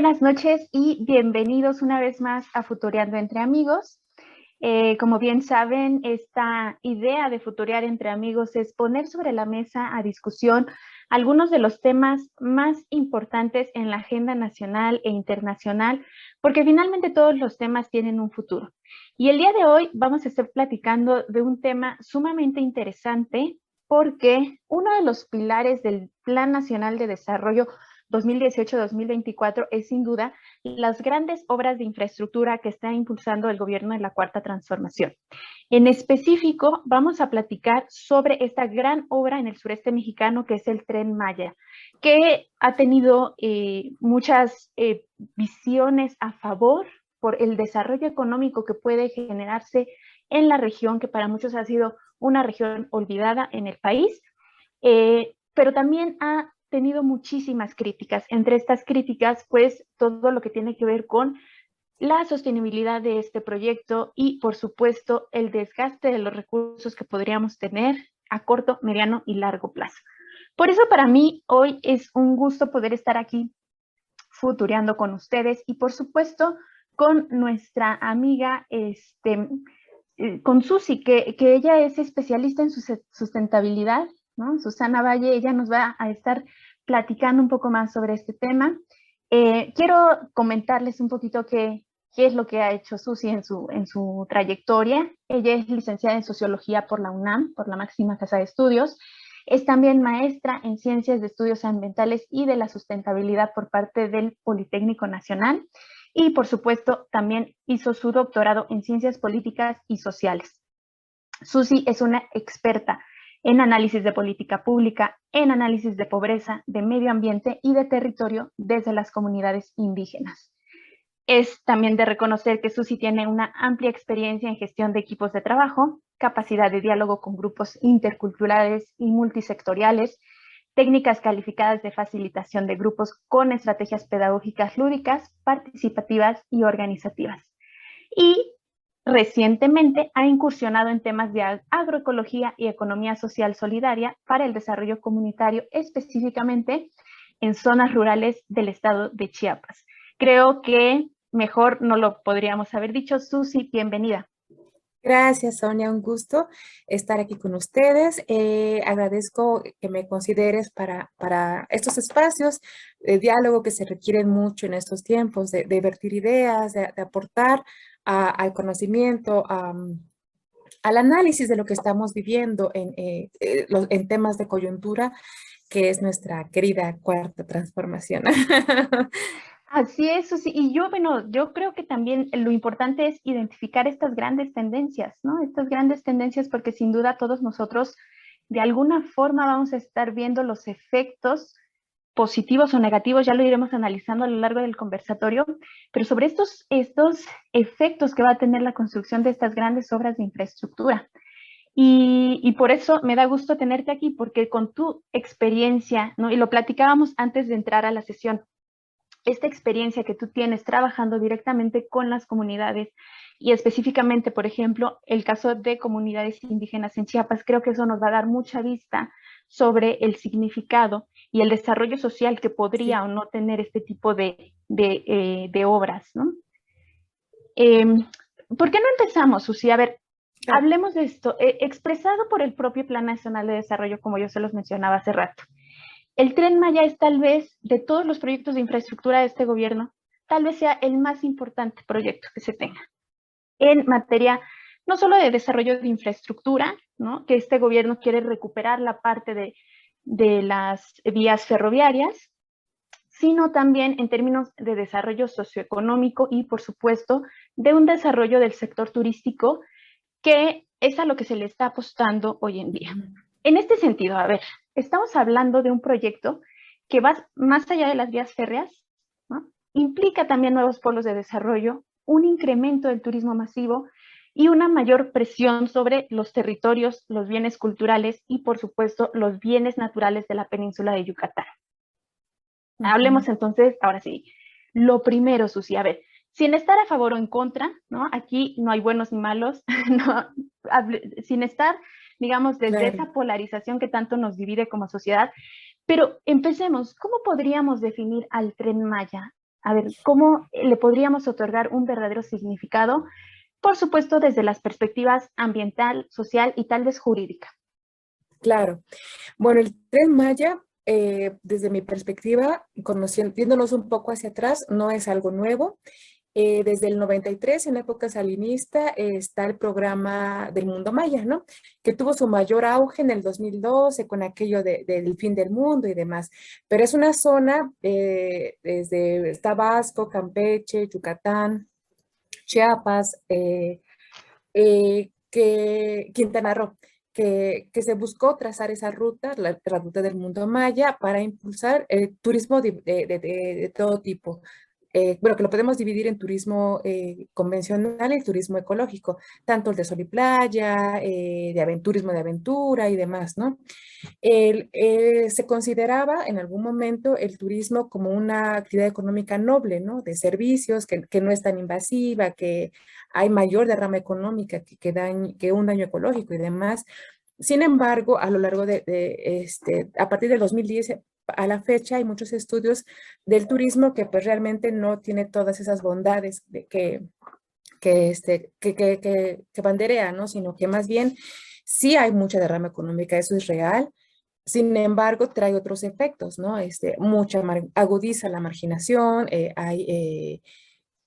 buenas noches y bienvenidos una vez más a Futureando entre Amigos. Como bien saben, esta idea de futurear entre amigos es poner sobre la mesa a discusión algunos de los temas más importantes en la agenda nacional e internacional, porque finalmente todos los temas tienen un futuro. Y el día de hoy vamos a estar platicando de un tema sumamente interesante, porque uno de los pilares del Plan Nacional de Desarrollo 2018-2024 es sin duda las grandes obras de infraestructura que está impulsando el gobierno de la Cuarta Transformación. En específico, vamos a platicar sobre esta gran obra en el sureste mexicano que es el Tren Maya, que ha tenido muchas visiones a favor por el desarrollo económico que puede generarse en la región, que para muchos ha sido una región olvidada en el país, pero también ha tenido muchísimas críticas. Entre estas críticas, pues todo lo que tiene que ver con la sostenibilidad de este proyecto y, por supuesto, el desgaste de los recursos que podríamos tener a corto, mediano y largo plazo. Por eso para mí hoy es un gusto poder estar aquí futureando con ustedes y, por supuesto, con nuestra amiga, con Susi, que ella es especialista en sustentabilidad, ¿no? Susana Valle, ella nos va a estar platicando un poco más sobre este tema. Quiero comentarles un poquito qué es lo que ha hecho Susi en su trayectoria. Ella es licenciada en Sociología por la UNAM, por la máxima casa de estudios. Es también maestra en Ciencias de Estudios Ambientales y de la Sustentabilidad por parte del Politécnico Nacional. Y, por supuesto, también hizo su doctorado en Ciencias Políticas y Sociales. Susi es una experta en análisis de política pública, en análisis de pobreza, de medio ambiente y de territorio desde las comunidades indígenas. Es también de reconocer que Susi tiene una amplia experiencia en gestión de equipos de trabajo, capacidad de diálogo con grupos interculturales y multisectoriales, técnicas calificadas de facilitación de grupos con estrategias pedagógicas lúdicas, participativas y organizativas. Y recientemente ha incursionado en temas de agroecología y economía social solidaria para el desarrollo comunitario, específicamente en zonas rurales del estado de Chiapas. Creo que mejor no lo podríamos haber dicho. Susi, bienvenida. Gracias, Sonia. Un gusto estar aquí con ustedes. Agradezco que me consideres para estos espacios de diálogo que se requieren mucho en estos tiempos, de vertir ideas, de aportar al conocimiento, al análisis de lo que estamos viviendo en temas de coyuntura, que es nuestra querida cuarta transformación. Así es, Susi. Y yo creo que también lo importante es identificar estas grandes tendencias, ¿no? Estas grandes tendencias, porque sin duda todos nosotros de alguna forma vamos a estar viendo los efectos positivos o negativos, ya lo iremos analizando a lo largo del conversatorio, pero sobre estos efectos que va a tener la construcción de estas grandes obras de infraestructura. Y por eso me da gusto tenerte aquí, porque con tu experiencia, ¿no? Y lo platicábamos antes de entrar a la sesión, esta experiencia que tú tienes trabajando directamente con las comunidades y específicamente, por ejemplo, el caso de comunidades indígenas en Chiapas, creo que eso nos va a dar mucha vista sobre el significado y el desarrollo social que podría Sí. o no tener este tipo de obras, ¿no? ¿Por qué no empezamos, Susi? A ver, Claro. hablemos de esto, expresado por el propio Plan Nacional de Desarrollo, como yo se los mencionaba hace rato. El Tren Maya es tal vez, de todos los proyectos de infraestructura de este gobierno, tal vez sea el más importante proyecto que se tenga en materia no solo de desarrollo de infraestructura, ¿no? Que este gobierno quiere recuperar la parte de las vías ferroviarias, sino también en términos de desarrollo socioeconómico y, por supuesto, de un desarrollo del sector turístico, que es a lo que se le está apostando hoy en día. En este sentido, a ver, estamos hablando de un proyecto que va más allá de las vías férreas, ¿no? Implica también nuevos polos de desarrollo, un incremento del turismo masivo y una mayor presión sobre los territorios, los bienes culturales y, por supuesto, los bienes naturales de la península de Yucatán. Hablemos entonces, ahora sí, lo primero, Susi, a ver, sin estar a favor o en contra, ¿no? Aquí no hay buenos ni malos, no, sin estar, digamos, desde Claro. esa polarización que tanto nos divide como sociedad, pero empecemos, ¿cómo podríamos definir al Tren Maya? A ver, ¿cómo le podríamos otorgar un verdadero significado? Por supuesto, desde las perspectivas ambiental, social y tal vez jurídica. Claro. Bueno, el Tren Maya, desde mi perspectiva, conociéndonos un poco hacia atrás, no es algo nuevo. Desde el 93, en época salinista, está el programa del Mundo Maya, ¿no? Que tuvo su mayor auge en el 2012 con aquello del fin del mundo y demás. Pero es una zona desde Tabasco, Campeche, Yucatán, Chiapas, Quintana Roo, que se buscó trazar esa ruta, la ruta del Mundo Maya, para impulsar el turismo de todo tipo. Bueno, que lo podemos dividir en turismo convencional y turismo ecológico, tanto el de sol y playa, turismo de aventura y demás, ¿no? Se consideraba en algún momento el turismo como una actividad económica noble, ¿no? De servicios, que no es tan invasiva, que hay mayor derrama económica que un daño ecológico y demás. Sin embargo, a lo largo a partir del 2010 a la fecha, hay muchos estudios del turismo que pues realmente no tiene todas esas bondades que banderea, ¿no? Sino que más bien sí hay mucha derrama económica, eso es real. Sin embargo, trae otros efectos, ¿no? Agudiza la marginación,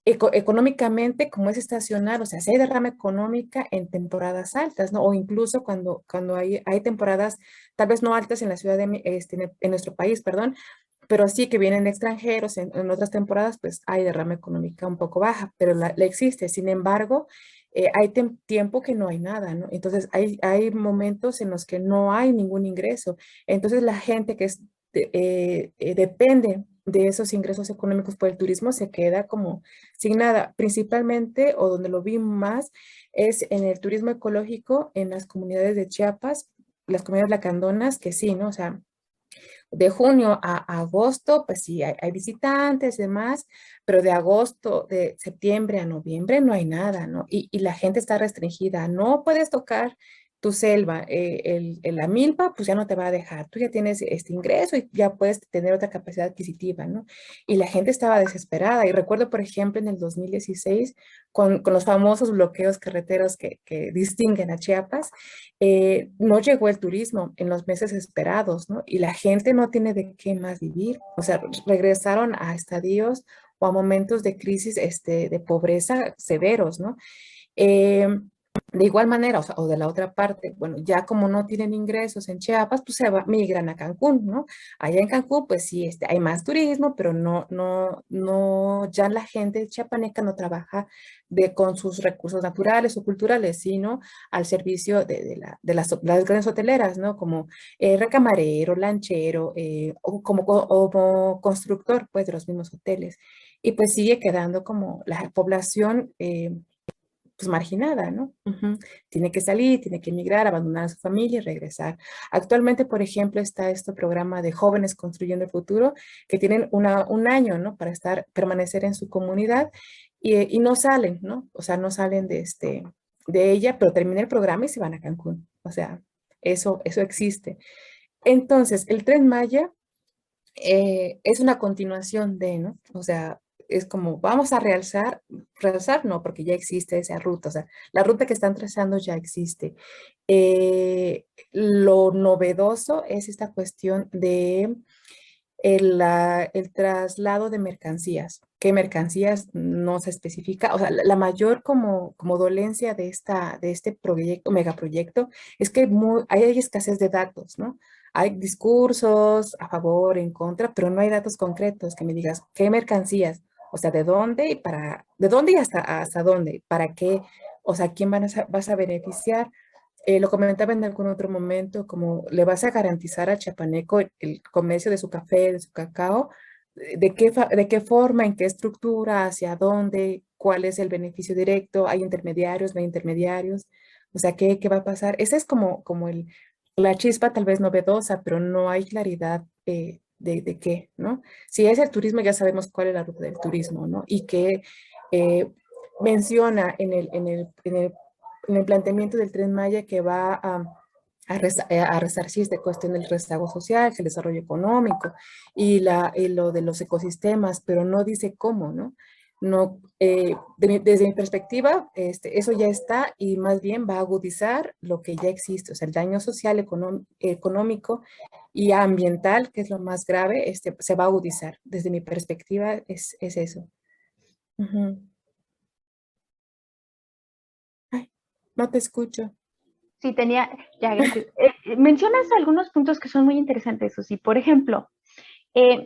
económicamente, como es estacional, o sea, si hay derrama económica en temporadas altas, ¿no? O incluso cuando hay temporadas, tal vez no altas en la ciudad en nuestro país, perdón, pero sí que vienen extranjeros en otras temporadas, pues hay derrama económica un poco baja, pero la existe. Sin embargo, hay tiempo que no hay nada, ¿no? Entonces, hay momentos en los que no hay ningún ingreso. Entonces, la gente depende de esos ingresos económicos por el turismo se queda como sin nada. Principalmente, o donde lo vi más, es en el turismo ecológico en las comunidades de Chiapas, las comunidades lacandonas, que sí, ¿no? O sea, de junio a agosto, pues sí, hay visitantes y demás, pero de agosto, de septiembre a noviembre no hay nada, ¿no? Y la gente está restringida, no puedes tocar tu selva, la milpa, pues ya no te va a dejar, tú ya tienes este ingreso y ya puedes tener otra capacidad adquisitiva, ¿no? Y la gente estaba desesperada, y recuerdo, por ejemplo, en el 2016, con los famosos bloqueos carreteros que distinguen a Chiapas, no llegó el turismo en los meses esperados, ¿no? Y la gente no tiene de qué más vivir. O sea, regresaron a estadios o a momentos de crisis de pobreza severos, ¿no? Eh, de igual manera, o sea, o de la otra parte, bueno, ya como no tienen ingresos en Chiapas, pues migran a Cancún, ¿no? Allá en Cancún, pues sí, hay más turismo, pero no, ya la gente chiapaneca no trabaja con sus recursos naturales o culturales, sino al servicio de las grandes hoteleras, ¿no? Como recamarero, lanchero, o como constructor, pues, de los mismos hoteles. Y pues sigue quedando como la población pues marginada, ¿no? Ujú. Tiene que salir, tiene que emigrar, abandonar a su familia y regresar. Actualmente, por ejemplo, está este programa de Jóvenes Construyendo el Futuro, que tienen un año, ¿no? Para permanecer en su comunidad y no salen, ¿no? O sea, no salen de ella, pero termina el programa y se van a Cancún. O sea, eso existe. Entonces, el Tren Maya es una continuación de, ¿no? O sea, es como, vamos a realzar no, porque ya existe esa ruta, o sea, la ruta que están trazando ya existe. Lo novedoso es esta cuestión de el traslado de mercancías. ¿Qué mercancías no se especifica? O sea, la mayor como dolencia de este proyecto, megaproyecto, es que hay escasez de datos, ¿no? Hay discursos a favor, en contra, pero no hay datos concretos que me digas qué mercancías, o sea, de dónde y hasta dónde, para qué, o sea, quién vas a beneficiar. Lo comentaba en algún otro momento, como le vas a garantizar a Chiapaneco el comercio de su café, de su cacao, de qué forma, en qué estructura, hacia dónde, cuál es el beneficio directo, hay intermediarios, no hay intermediarios, o sea, ¿qué va a pasar? Esa es como la chispa tal vez novedosa, pero no hay claridad de qué, ¿no? Si es el turismo, ya sabemos cuál es la ruta del turismo, ¿no? Y que eh, menciona en el planteamiento del Tren Maya que va a resarcir esta cuestión del rezago social, el desarrollo económico y lo de los ecosistemas, pero no dice cómo, ¿no? No, desde mi perspectiva, eso ya está y más bien va a agudizar lo que ya existe, o sea, el daño social, económico y ambiental, que es lo más grave, se va a agudizar. Desde mi perspectiva es eso. Ujú. Ay, no te escucho. Sí, tenía, ya, gracias. Mencionas algunos puntos que son muy interesantes, Susi. Por ejemplo,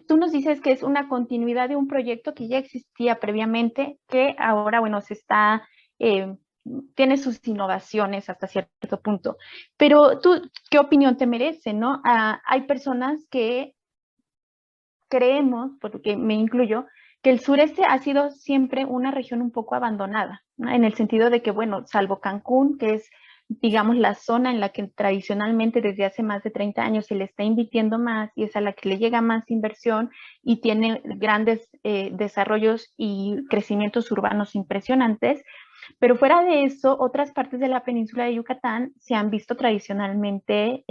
tú nos dices que es una continuidad de un proyecto que ya existía previamente, que ahora, bueno, eh, tiene sus innovaciones hasta cierto punto. Pero tú, ¿qué opinión te merece, no? Hay personas que creemos, porque me incluyo, que el sureste ha sido siempre una región un poco abandonada, ¿no? En el sentido de que, bueno, salvo Cancún, que es, digamos, la zona en la que tradicionalmente desde hace más de 30 años se le está invirtiendo más y es a la que le llega más inversión y tiene grandes desarrollos y crecimientos urbanos impresionantes, pero fuera de eso, otras partes de la península de Yucatán se han visto tradicionalmente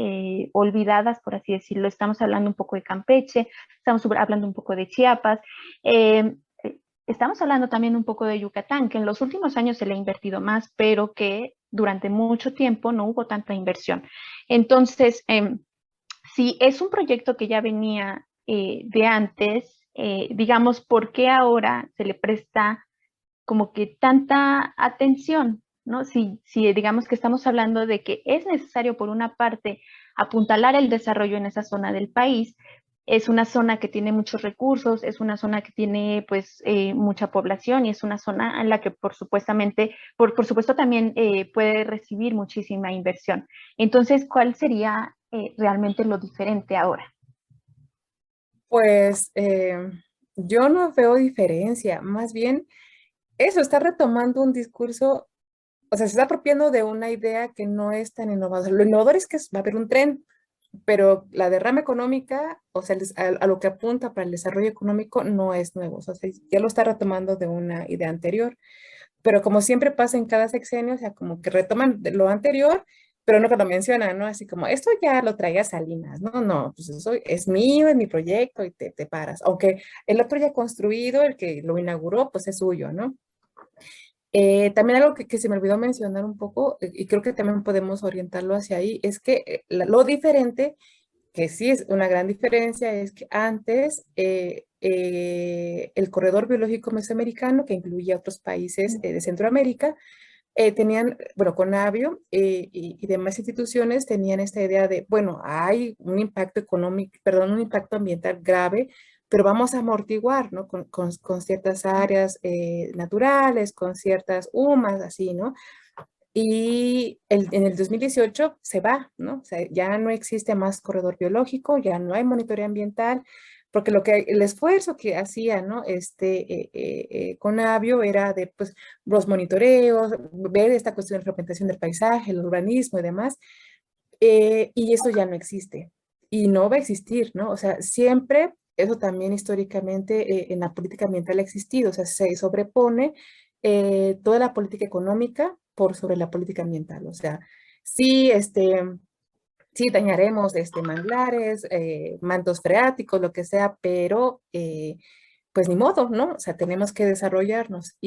olvidadas, por así decirlo. Estamos hablando un poco de Campeche, estamos hablando un poco de Chiapas, eh, estamos hablando también un poco de Yucatán, que en los últimos años se le ha invertido más, pero que durante mucho tiempo no hubo tanta inversión. Entonces, si es un proyecto que ya venía de antes, digamos, ¿por qué ahora se le presta como que tanta atención, ¿no? Si digamos que estamos hablando de que es necesario, por una parte, apuntalar el desarrollo en esa zona del país, es una zona que tiene muchos recursos, es una zona que tiene pues mucha población y es una zona en la que por supuesto también puede recibir muchísima inversión. Entonces, ¿cuál sería realmente lo diferente ahora? Pues yo no veo diferencia, más bien eso está retomando un discurso, o sea, se está apropiando de una idea que no es tan innovadora. Lo innovador es que va a haber un tren, pero la derrama económica, o sea, a lo que apunta para el desarrollo económico no es nuevo, o sea, ya lo está retomando de una idea anterior, pero como siempre pasa en cada sexenio, o sea, como que retoman de lo anterior, pero no que lo mencionan, ¿no? Así como, esto ya lo traía Salinas, no, no, pues eso es mío, es mi proyecto y te paras, aunque el otro ya construido, el que lo inauguró, pues es suyo, ¿no? También algo que se me olvidó mencionar un poco, y creo que también podemos orientarlo hacia ahí, es que lo diferente, que sí es una gran diferencia, es que antes el corredor biológico mesoamericano, que incluía otros países de Centroamérica, tenían, bueno, Conavio y demás instituciones tenían esta idea de, bueno, hay un impacto económico, perdón, un impacto ambiental grave, pero vamos a amortiguar, ¿no? Con ciertas áreas naturales, con ciertas humas, así, ¿no? Y en el 2018 se va, ¿no? O sea, ya no existe más corredor biológico, ya no hay monitoreo ambiental, porque el esfuerzo que hacía, ¿no? Conavio era de, pues, los monitoreos, ver esta cuestión de representación del paisaje, el urbanismo y demás, y eso ya no existe y no va a existir, ¿no? O sea, siempre, eso también históricamente en la política ambiental ha existido, o sea, se sobrepone toda la política económica por sobre la política ambiental, o sea, sí, sí dañaremos manglares, mantos freáticos, lo que sea, pero pues ni modo, ¿no? O sea, tenemos que desarrollarnos,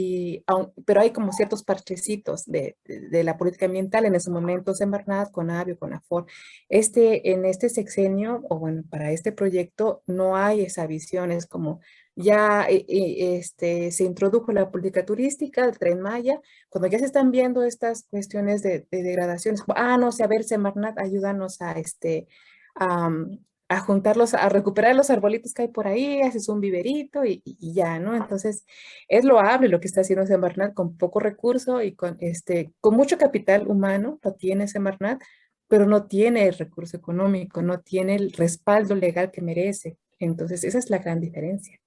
pero hay como ciertos parchecitos de la política ambiental en esos momentos en Semarnat, Conavio, Conafor. En este sexenio, o bueno, para este proyecto, no hay esa visión, es como ya se introdujo la política turística, el Tren Maya, cuando ya se están viendo estas cuestiones de degradaciones, como, no sé, a ver, Semarnat, ayúdanos a, a juntarlos, a recuperar los arbolitos que hay por ahí, haces un viverito y ya, ¿no? Entonces, es loable lo que está haciendo Semarnat con poco recurso y con mucho capital humano, lo tiene Semarnat, pero no tiene el recurso económico, no tiene el respaldo legal que merece. Entonces, esa es la gran diferencia.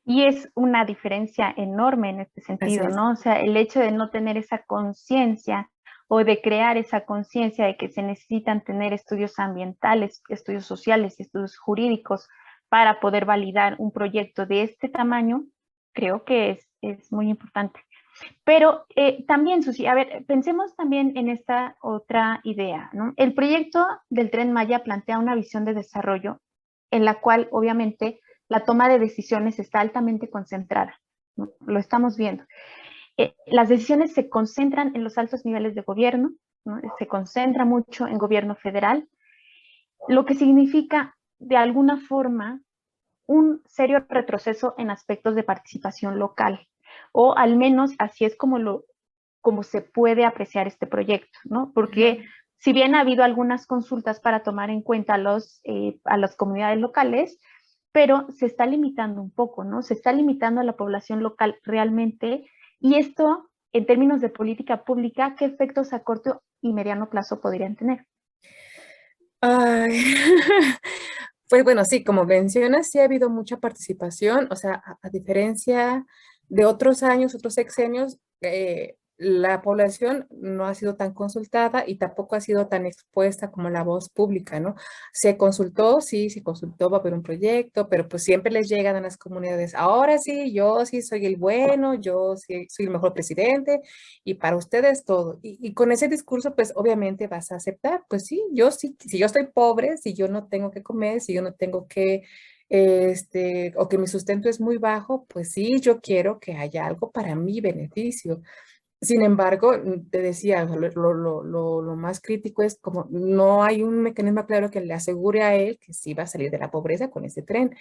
Y es una diferencia enorme en este Así sentido, es. ¿no? O sea, el hecho de no tener esa conciencia o de crear esa conciencia de que se necesitan tener estudios ambientales, estudios sociales y estudios jurídicos para poder validar un proyecto de este tamaño, creo que es muy importante. Pero también, Susi, a ver, pensemos también en esta otra idea, ¿no? El proyecto del Tren Maya plantea una visión de desarrollo en la cual, obviamente, la toma de decisiones está altamente concentrada, ¿no? Lo estamos viendo. Las decisiones se concentran en los altos niveles de gobierno, ¿no? Se concentra mucho en gobierno federal, lo que significa, de alguna forma, un serio retroceso en aspectos de participación local, o al menos así es como se puede apreciar este proyecto, ¿no? Porque si bien ha habido algunas consultas para tomar en cuenta a las comunidades locales, pero se está limitando un poco, ¿no? Se está limitando a la población local realmente, y esto, en términos de política pública, ¿qué efectos a corto y mediano plazo podrían tener? Ay, pues bueno, sí, como mencionas, sí ha habido mucha participación, o sea, a diferencia de otros años, otros sexenios, la población no ha sido tan consultada y tampoco ha sido tan expuesta como la voz pública, ¿no? Se consultó, sí, se consultó, va a haber un proyecto, pero pues siempre les llegan a las comunidades, ahora sí, yo sí soy el bueno, yo sí soy el mejor presidente, y para ustedes todo. Y con ese discurso, pues obviamente vas a aceptar, pues sí, yo sí, si yo estoy pobre, si yo no tengo que comer, si yo no tengo que, o que mi sustento es muy bajo, pues sí, yo quiero que haya algo para mi beneficio. Sin embargo, te decía, lo más crítico es como no hay un mecanismo claro que le asegure a él que sí va a salir de la pobreza con ese tren.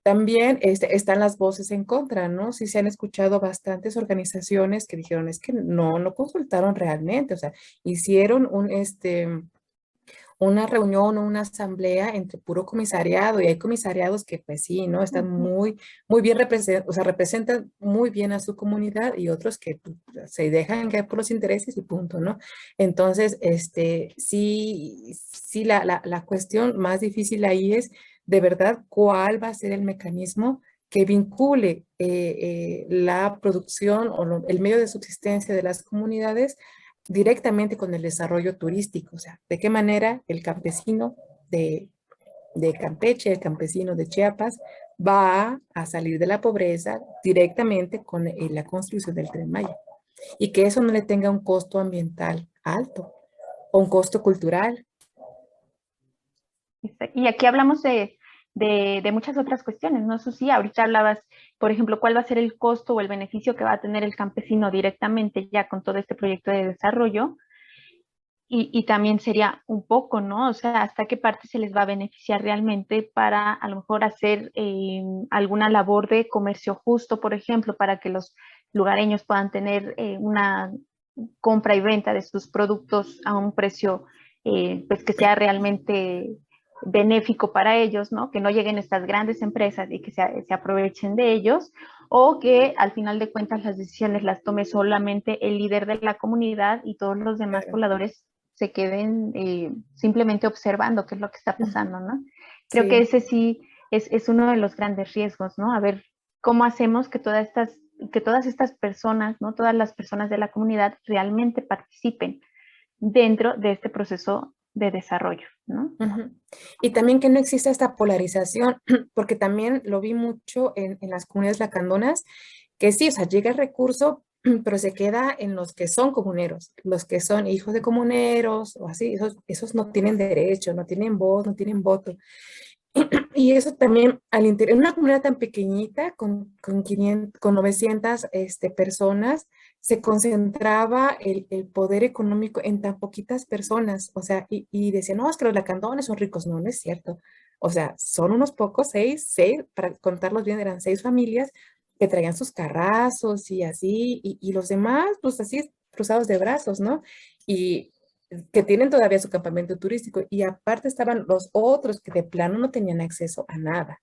También están las voces en contra, ¿no? Sí se han escuchado bastantes organizaciones que dijeron es que no consultaron realmente, o sea, hicieron una reunión o una asamblea entre puro comisariado y hay comisariados que pues sí, ¿no? Están muy bien representados, o sea, representan muy bien a su comunidad y otros que pues, se dejan caer por los intereses y punto, ¿no? Entonces, sí, la cuestión más difícil ahí es de verdad cuál va a ser el mecanismo que vincule la producción o el medio de subsistencia de las comunidades directamente con el desarrollo turístico, o sea, de qué manera el campesino de, de Campeche, el campesino de Chiapas, va a salir de la pobreza directamente con la construcción del Tren Maya y que eso no le tenga un costo ambiental alto o un costo cultural. Y aquí hablamos de muchas otras cuestiones, ¿no? Susi, ahorita hablabas, por ejemplo, cuál va a ser el costo o el beneficio que va a tener el campesino directamente ya con todo este proyecto de desarrollo. Y también sería un poco, ¿no? O sea, hasta qué parte se les va a beneficiar realmente para a lo mejor hacer alguna labor de comercio justo, por ejemplo, para que los lugareños puedan tener una compra y venta de sus productos a un precio pues que sea realmente benéfico para ellos, ¿no? Que no lleguen estas grandes empresas y que se aprovechen de ellos, o que al final de cuentas las decisiones las tome solamente el líder de la comunidad y todos los demás Claro. pobladores se queden simplemente observando qué es lo que está pasando, ¿no? Creo que Sí. ese sí es uno de los grandes riesgos, ¿no? A ver cómo hacemos que todas estas personas, ¿no? Todas las personas de la comunidad realmente participen dentro de este proceso de desarrollo, ¿no? Ujú. Y también que no exista esta polarización, porque también lo vi mucho en las comunidades lacandonas, que sí, o sea, llega el recurso, pero se queda en los que son comuneros, los que son hijos de comuneros o así, esos no tienen derecho, no tienen voz, no tienen voto. Y eso también al interior, en una comunidad tan pequeñita, con 500, con 900 personas, se concentraba el poder económico en tan poquitas personas. O sea, y decían, no, es que los lacandones son ricos. No, no es cierto. O sea, son unos pocos, seis, para contarlos bien, eran 6 familias que traían sus carrazos y así, y los demás, pues así, cruzados de brazos, ¿no? Y que tienen todavía su campamento turístico y aparte estaban los otros que de plano no tenían acceso a nada,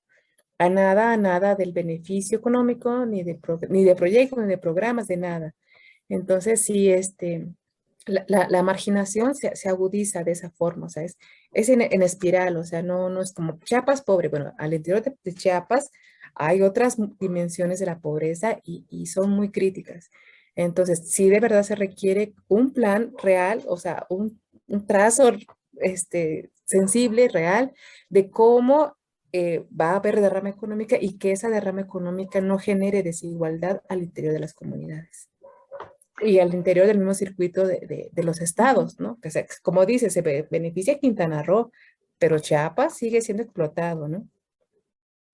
a nada del beneficio económico, ni de proyectos, ni de programas, de nada. Entonces, sí, la marginación se agudiza de esa forma, o sea, es en espiral, o sea, no es como Chiapas pobre, bueno, al interior de Chiapas hay otras dimensiones de la pobreza y son muy críticas. Entonces, sí de verdad se requiere un plan real, o sea, un trazo sensible, real, de cómo va a haber derrama económica y que esa derrama económica no genere desigualdad al interior de las comunidades. Y al interior del mismo circuito de los Ujú, estados, ¿no? Que como dice, beneficia Quintana Roo, pero Chiapas sigue siendo explotado, ¿no?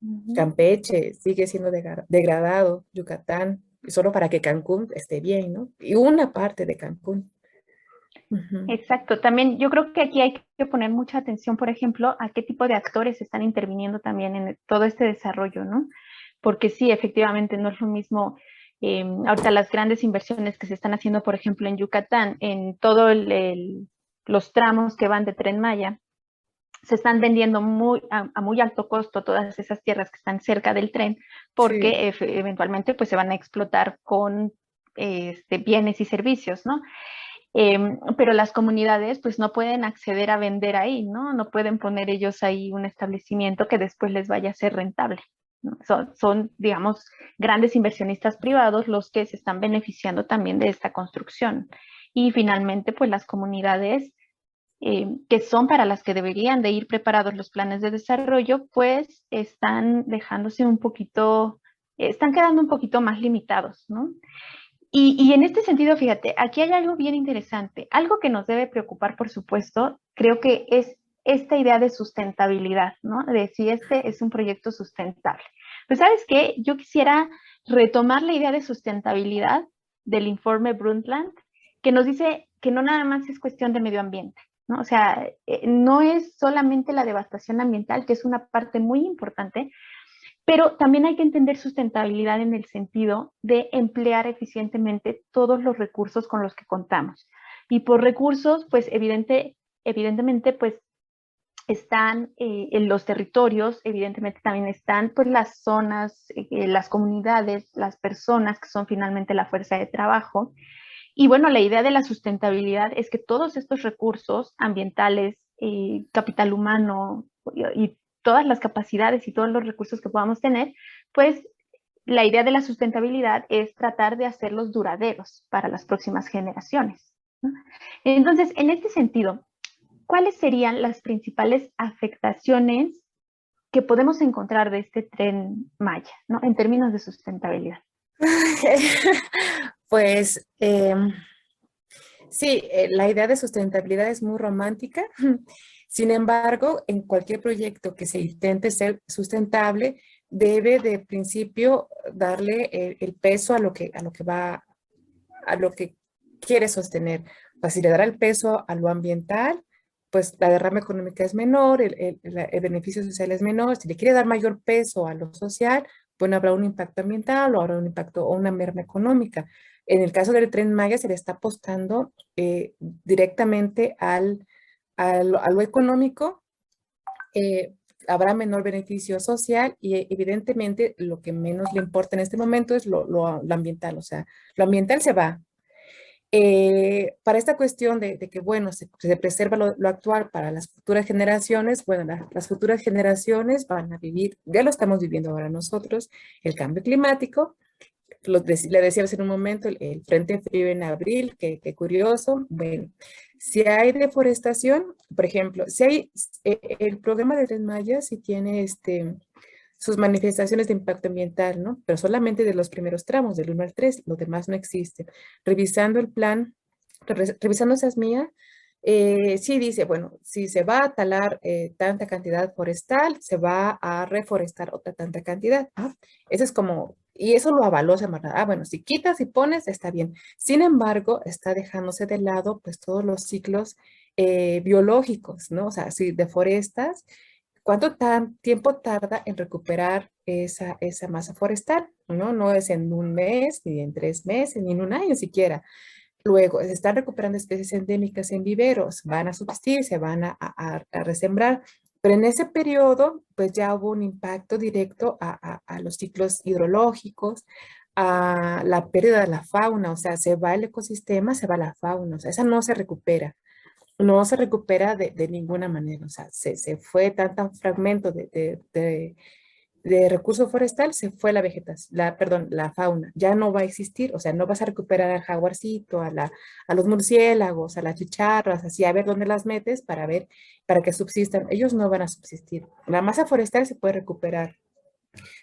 ujú. Campeche sigue siendo degradado, Yucatán, y solo para que Cancún esté bien, ¿no? Y una parte de Cancún. Ujú. Exacto. También yo creo que aquí hay que poner mucha atención, por ejemplo, a qué tipo de actores están interviniendo también en todo este desarrollo, ¿no? Porque sí, efectivamente, no es lo mismo ahorita las grandes inversiones que se están haciendo, por ejemplo, en Yucatán, en todos los tramos que van de Tren Maya, se están vendiendo a muy alto costo todas esas tierras que están cerca del tren, Sí, porque eventualmente pues, se van a explotar con bienes y servicios, ¿no? Pero las comunidades pues no pueden acceder a vender ahí, ¿no? No pueden poner ellos ahí un establecimiento que después les vaya a ser rentable, ¿no? Son, digamos, grandes inversionistas privados los que se están beneficiando también de esta construcción. Y finalmente, pues las comunidades que son para las que deberían de ir preparados los planes de desarrollo, pues están dejándose un poquito, están quedando un poquito más limitados, ¿no? Y en este sentido, fíjate, aquí hay algo bien interesante, algo que nos debe preocupar, por supuesto, creo que es esta idea de sustentabilidad, ¿no? De si este es un proyecto sustentable. Pues, ¿sabes qué? Yo quisiera retomar la idea de sustentabilidad del informe Brundtland, que nos dice que no nada más es cuestión de medio ambiente, ¿no? O sea, no es solamente la devastación ambiental, que es una parte muy importante, pero también hay que entender sustentabilidad en el sentido de emplear eficientemente todos los recursos con los que contamos. Y por recursos, pues evidentemente, pues están en los territorios, evidentemente también están pues las zonas, las comunidades, las personas que son finalmente la fuerza de trabajo. Y bueno, la idea de la sustentabilidad es que todos estos recursos ambientales, capital humano y todas las capacidades y todos los recursos que podamos tener, pues la idea de la sustentabilidad es tratar de hacerlos duraderos para las próximas generaciones, ¿no? Entonces, en este sentido, ¿cuáles serían las principales afectaciones que podemos encontrar de este tren Maya, ¿no? En términos de sustentabilidad? Pues sí, la idea de sustentabilidad es muy romántica. Sin embargo, en cualquier proyecto que se intente ser sustentable, debe de principio darle el peso a lo que quiere sostener. O sea, si le dará el peso a lo ambiental, pues la derrama económica es menor, el beneficio social es menor. Si le quiere dar mayor peso a lo social, bueno, habrá un impacto ambiental o habrá un impacto o una merma económica. En el caso del Tren Maya se le está apostando directamente a lo económico. eh, Habrá menor beneficio social y evidentemente lo que menos le importa en este momento es lo ambiental. O sea, lo ambiental se va. Para esta cuestión de que, bueno, se preserva lo actual para las futuras generaciones, bueno, las futuras generaciones van a vivir, ya lo estamos viviendo ahora nosotros, el cambio climático. Le decíamos en un momento, el frente frío en abril, qué curioso. Bueno, si hay deforestación, por ejemplo, si hay el programa de Tren Maya, si tiene sus manifestaciones de impacto ambiental, ¿no? Pero solamente de los primeros tramos, del 1 al 3, lo demás no existe. Revisando el plan, revisando esas mías, sí dice, bueno, si se va a talar tanta cantidad forestal, se va a reforestar otra tanta cantidad, ¿no? Eso es como, y eso lo avaló Semarnat. Ah, bueno, si quitas y pones, está bien. Sin embargo, está dejándose de lado, pues, todos los ciclos biológicos, ¿no? O sea, si deforestas, ¿cuánto tiempo tarda en recuperar esa masa forestal? ¿No? No es en un mes, ni en 3 meses, ni en un año siquiera. Luego, se están recuperando especies endémicas en viveros, van a subsistir, se van a resembrar, pero en ese periodo, pues ya hubo un impacto directo a los ciclos hidrológicos, a la pérdida de la fauna, o sea, se va el ecosistema, se va la fauna, o sea, esa no se recupera. No se recupera de ninguna manera, o sea, se fue tanto fragmento de recurso forestal, se fue la vegetación, perdón, la fauna, ya no va a existir, o sea, no vas a recuperar al jaguarcito, a los murciélagos, a las chicharras, así a ver dónde las metes para ver, para que subsistan. Ellos no van a subsistir. La masa forestal se puede recuperar,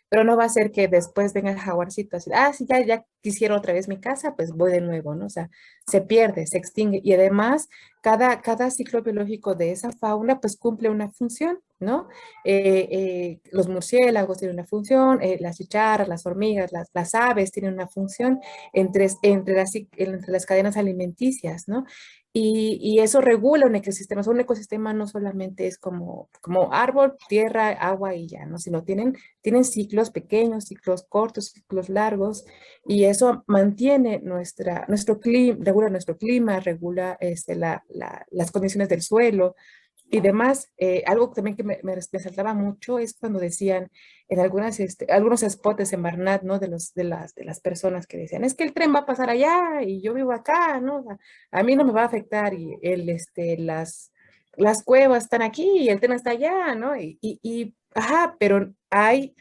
Pero no va a ser que después venga el jaguarcito así, sí, ya quisiera otra vez mi casa, pues voy de nuevo, ¿no? O sea, se pierde, se extingue. Y además, cada ciclo biológico de esa fauna, pues cumple una función, ¿no? Los murciélagos tienen una función, las chicharras, las hormigas, las aves tienen una función entre las cadenas alimenticias, ¿no? Y eso regula un ecosistema. O sea, un ecosistema no solamente es como árbol, tierra, agua y ya, ¿no? Sino tienen ciclos pequeños, ciclos cortos, ciclos largos, y eso mantiene nuestro clima, regula nuestro clima, regula las condiciones del suelo y demás. Algo también que me saltaba mucho es cuando decían en algunos spots de Semarnat, ¿no? De las personas que decían, es que el tren va a pasar allá y yo vivo acá, ¿no? O sea, a mí no me va a afectar y las cuevas están aquí y el tren está allá, ¿no? Ajá, pero hay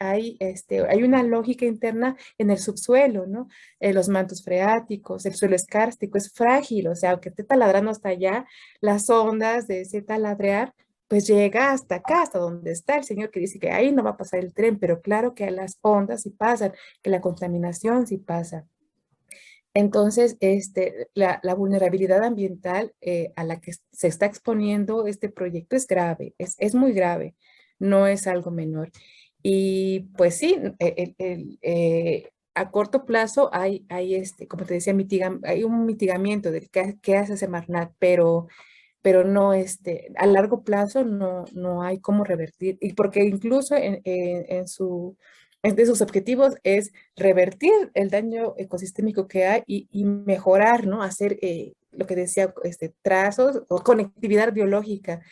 una lógica interna en el subsuelo, ¿no? Los mantos freáticos, el suelo es kárstico, es frágil, o sea, aunque esté taladrando hasta allá, las ondas de ese taladrear, pues llega hasta acá, hasta donde está el señor que dice que ahí no va a pasar el tren, pero claro que las ondas sí pasan, que la contaminación sí pasa. Entonces, la vulnerabilidad ambiental a la que se está exponiendo este proyecto es grave, es muy grave, no es algo menor. Y pues sí, a corto plazo como te decía, hay un mitigamiento del que hace Semarnat, pero no, a largo plazo no hay cómo revertir, y porque incluso entre sus objetivos es revertir el daño ecosistémico que hay y mejorar, ¿no? Hacer lo que decía, trazos o conectividad biológica.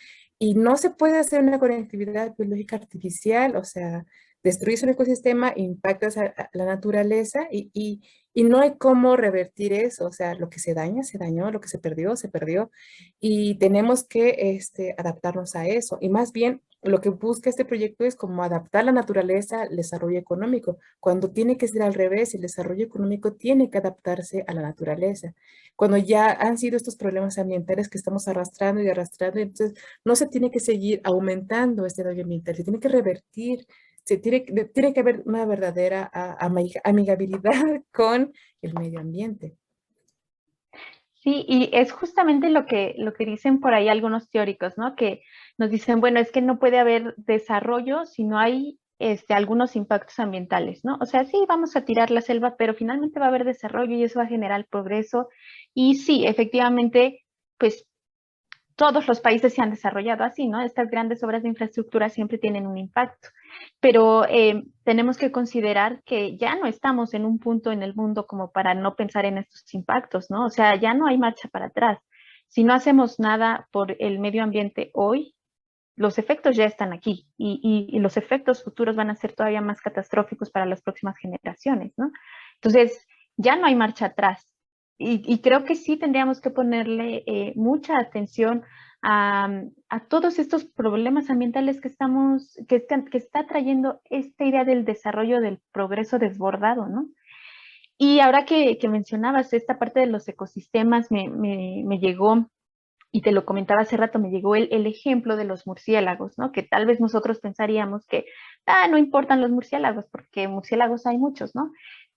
Y no se puede hacer una conectividad biológica artificial, o sea, destruyes un ecosistema, impactas a la naturaleza y no hay cómo revertir eso, o sea, lo que se daña, se dañó, lo que se perdió, y tenemos que adaptarnos a eso. Y más bien, lo que busca este proyecto es como adaptar la naturaleza al desarrollo económico, cuando tiene que ser al revés, el desarrollo económico tiene que adaptarse a la naturaleza. Cuando ya han sido estos problemas ambientales que estamos arrastrando y arrastrando, entonces no se tiene que seguir aumentando este daño ambiental, se tiene que revertir, tiene que haber una verdadera amigabilidad con el medio ambiente. Sí, y es justamente lo que dicen por ahí algunos teóricos, ¿no? Que nos dicen, bueno, es que no puede haber desarrollo si no hay algunos impactos ambientales, ¿no? O sea, sí, vamos a tirar la selva, pero finalmente va a haber desarrollo y eso va a generar progreso. Y sí, efectivamente, pues todos los países se han desarrollado así, ¿no? Estas grandes obras de infraestructura siempre tienen un impacto, pero tenemos que considerar que ya no estamos en un punto en el mundo como para no pensar en estos impactos, ¿no? O sea, ya no hay marcha para atrás. Si no hacemos nada por el medio ambiente hoy, los efectos ya están aquí y los efectos futuros van a ser todavía más catastróficos para las próximas generaciones, ¿no? Entonces, ya no hay marcha atrás. Y creo que sí tendríamos que ponerle mucha atención a todos estos problemas ambientales que está trayendo esta idea del desarrollo del progreso desbordado, ¿no? Y ahora que mencionabas esta parte de los ecosistemas, me llegó y te lo comentaba hace rato, me llegó el ejemplo de los murciélagos, ¿no? Que tal vez nosotros pensaríamos que, no importan los murciélagos, porque murciélagos hay muchos, ¿no?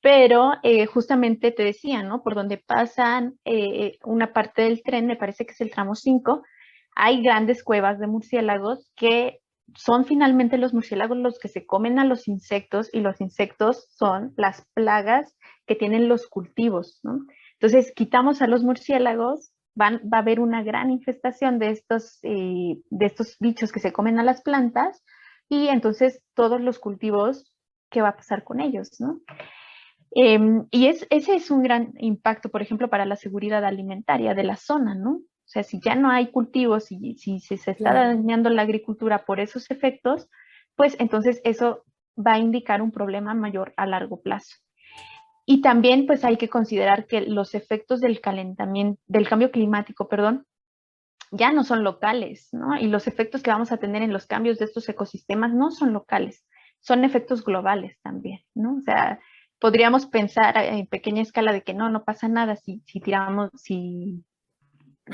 Pero justamente te decía, ¿no? Por donde pasan una parte del tren, me parece que es el tramo 5, hay grandes cuevas de murciélagos que son finalmente los murciélagos los que se comen a los insectos y los insectos son las plagas que tienen los cultivos, ¿no? Entonces, quitamos a los murciélagos, va a haber una gran infestación de estos bichos que se comen a las plantas y entonces todos los cultivos, ¿qué va a pasar con ellos, no? Ese es un gran impacto, por ejemplo, para la seguridad alimentaria de la zona, ¿no? O sea, si ya no hay cultivos y si se está Claro. dañando la agricultura por esos efectos, pues entonces eso va a indicar un problema mayor a largo plazo. Y también pues hay que considerar que los efectos del calentamiento, del cambio climático, perdón, ya no son locales, ¿no? Y los efectos que vamos a tener en los cambios de estos ecosistemas no son locales, son efectos globales también, ¿no? O sea, podríamos pensar en pequeña escala de que no pasa nada si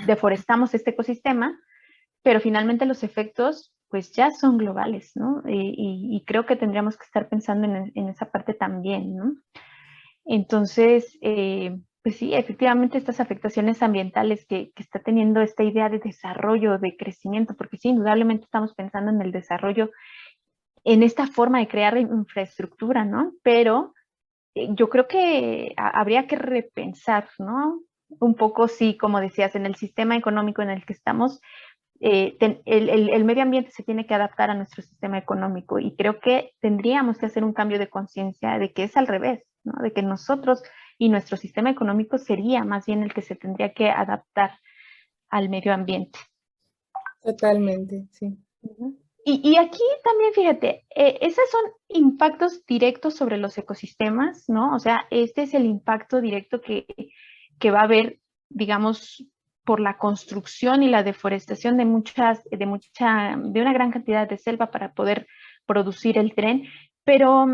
deforestamos este ecosistema, pero finalmente los efectos pues ya son globales, ¿no? Y creo que tendríamos que estar pensando en esa parte también, ¿no? Entonces, pues sí, efectivamente estas afectaciones ambientales que está teniendo esta idea de desarrollo, de crecimiento, porque sí, indudablemente estamos pensando en el desarrollo, en esta forma de crear infraestructura, ¿no? Pero yo creo que habría que repensar, ¿no? Un poco, sí, como decías, en el sistema económico en el que estamos, el medio ambiente se tiene que adaptar a nuestro sistema económico y creo que tendríamos que hacer un cambio de conciencia de que es al revés, ¿no? De que nosotros y nuestro sistema económico sería más bien el que se tendría que adaptar al medio ambiente. Totalmente, sí. Y aquí también, fíjate, esos son impactos directos sobre los ecosistemas, ¿no? O sea, este es el impacto directo que va a haber, digamos, por la construcción y la deforestación de de una gran cantidad de selva para poder producir el tren. Pero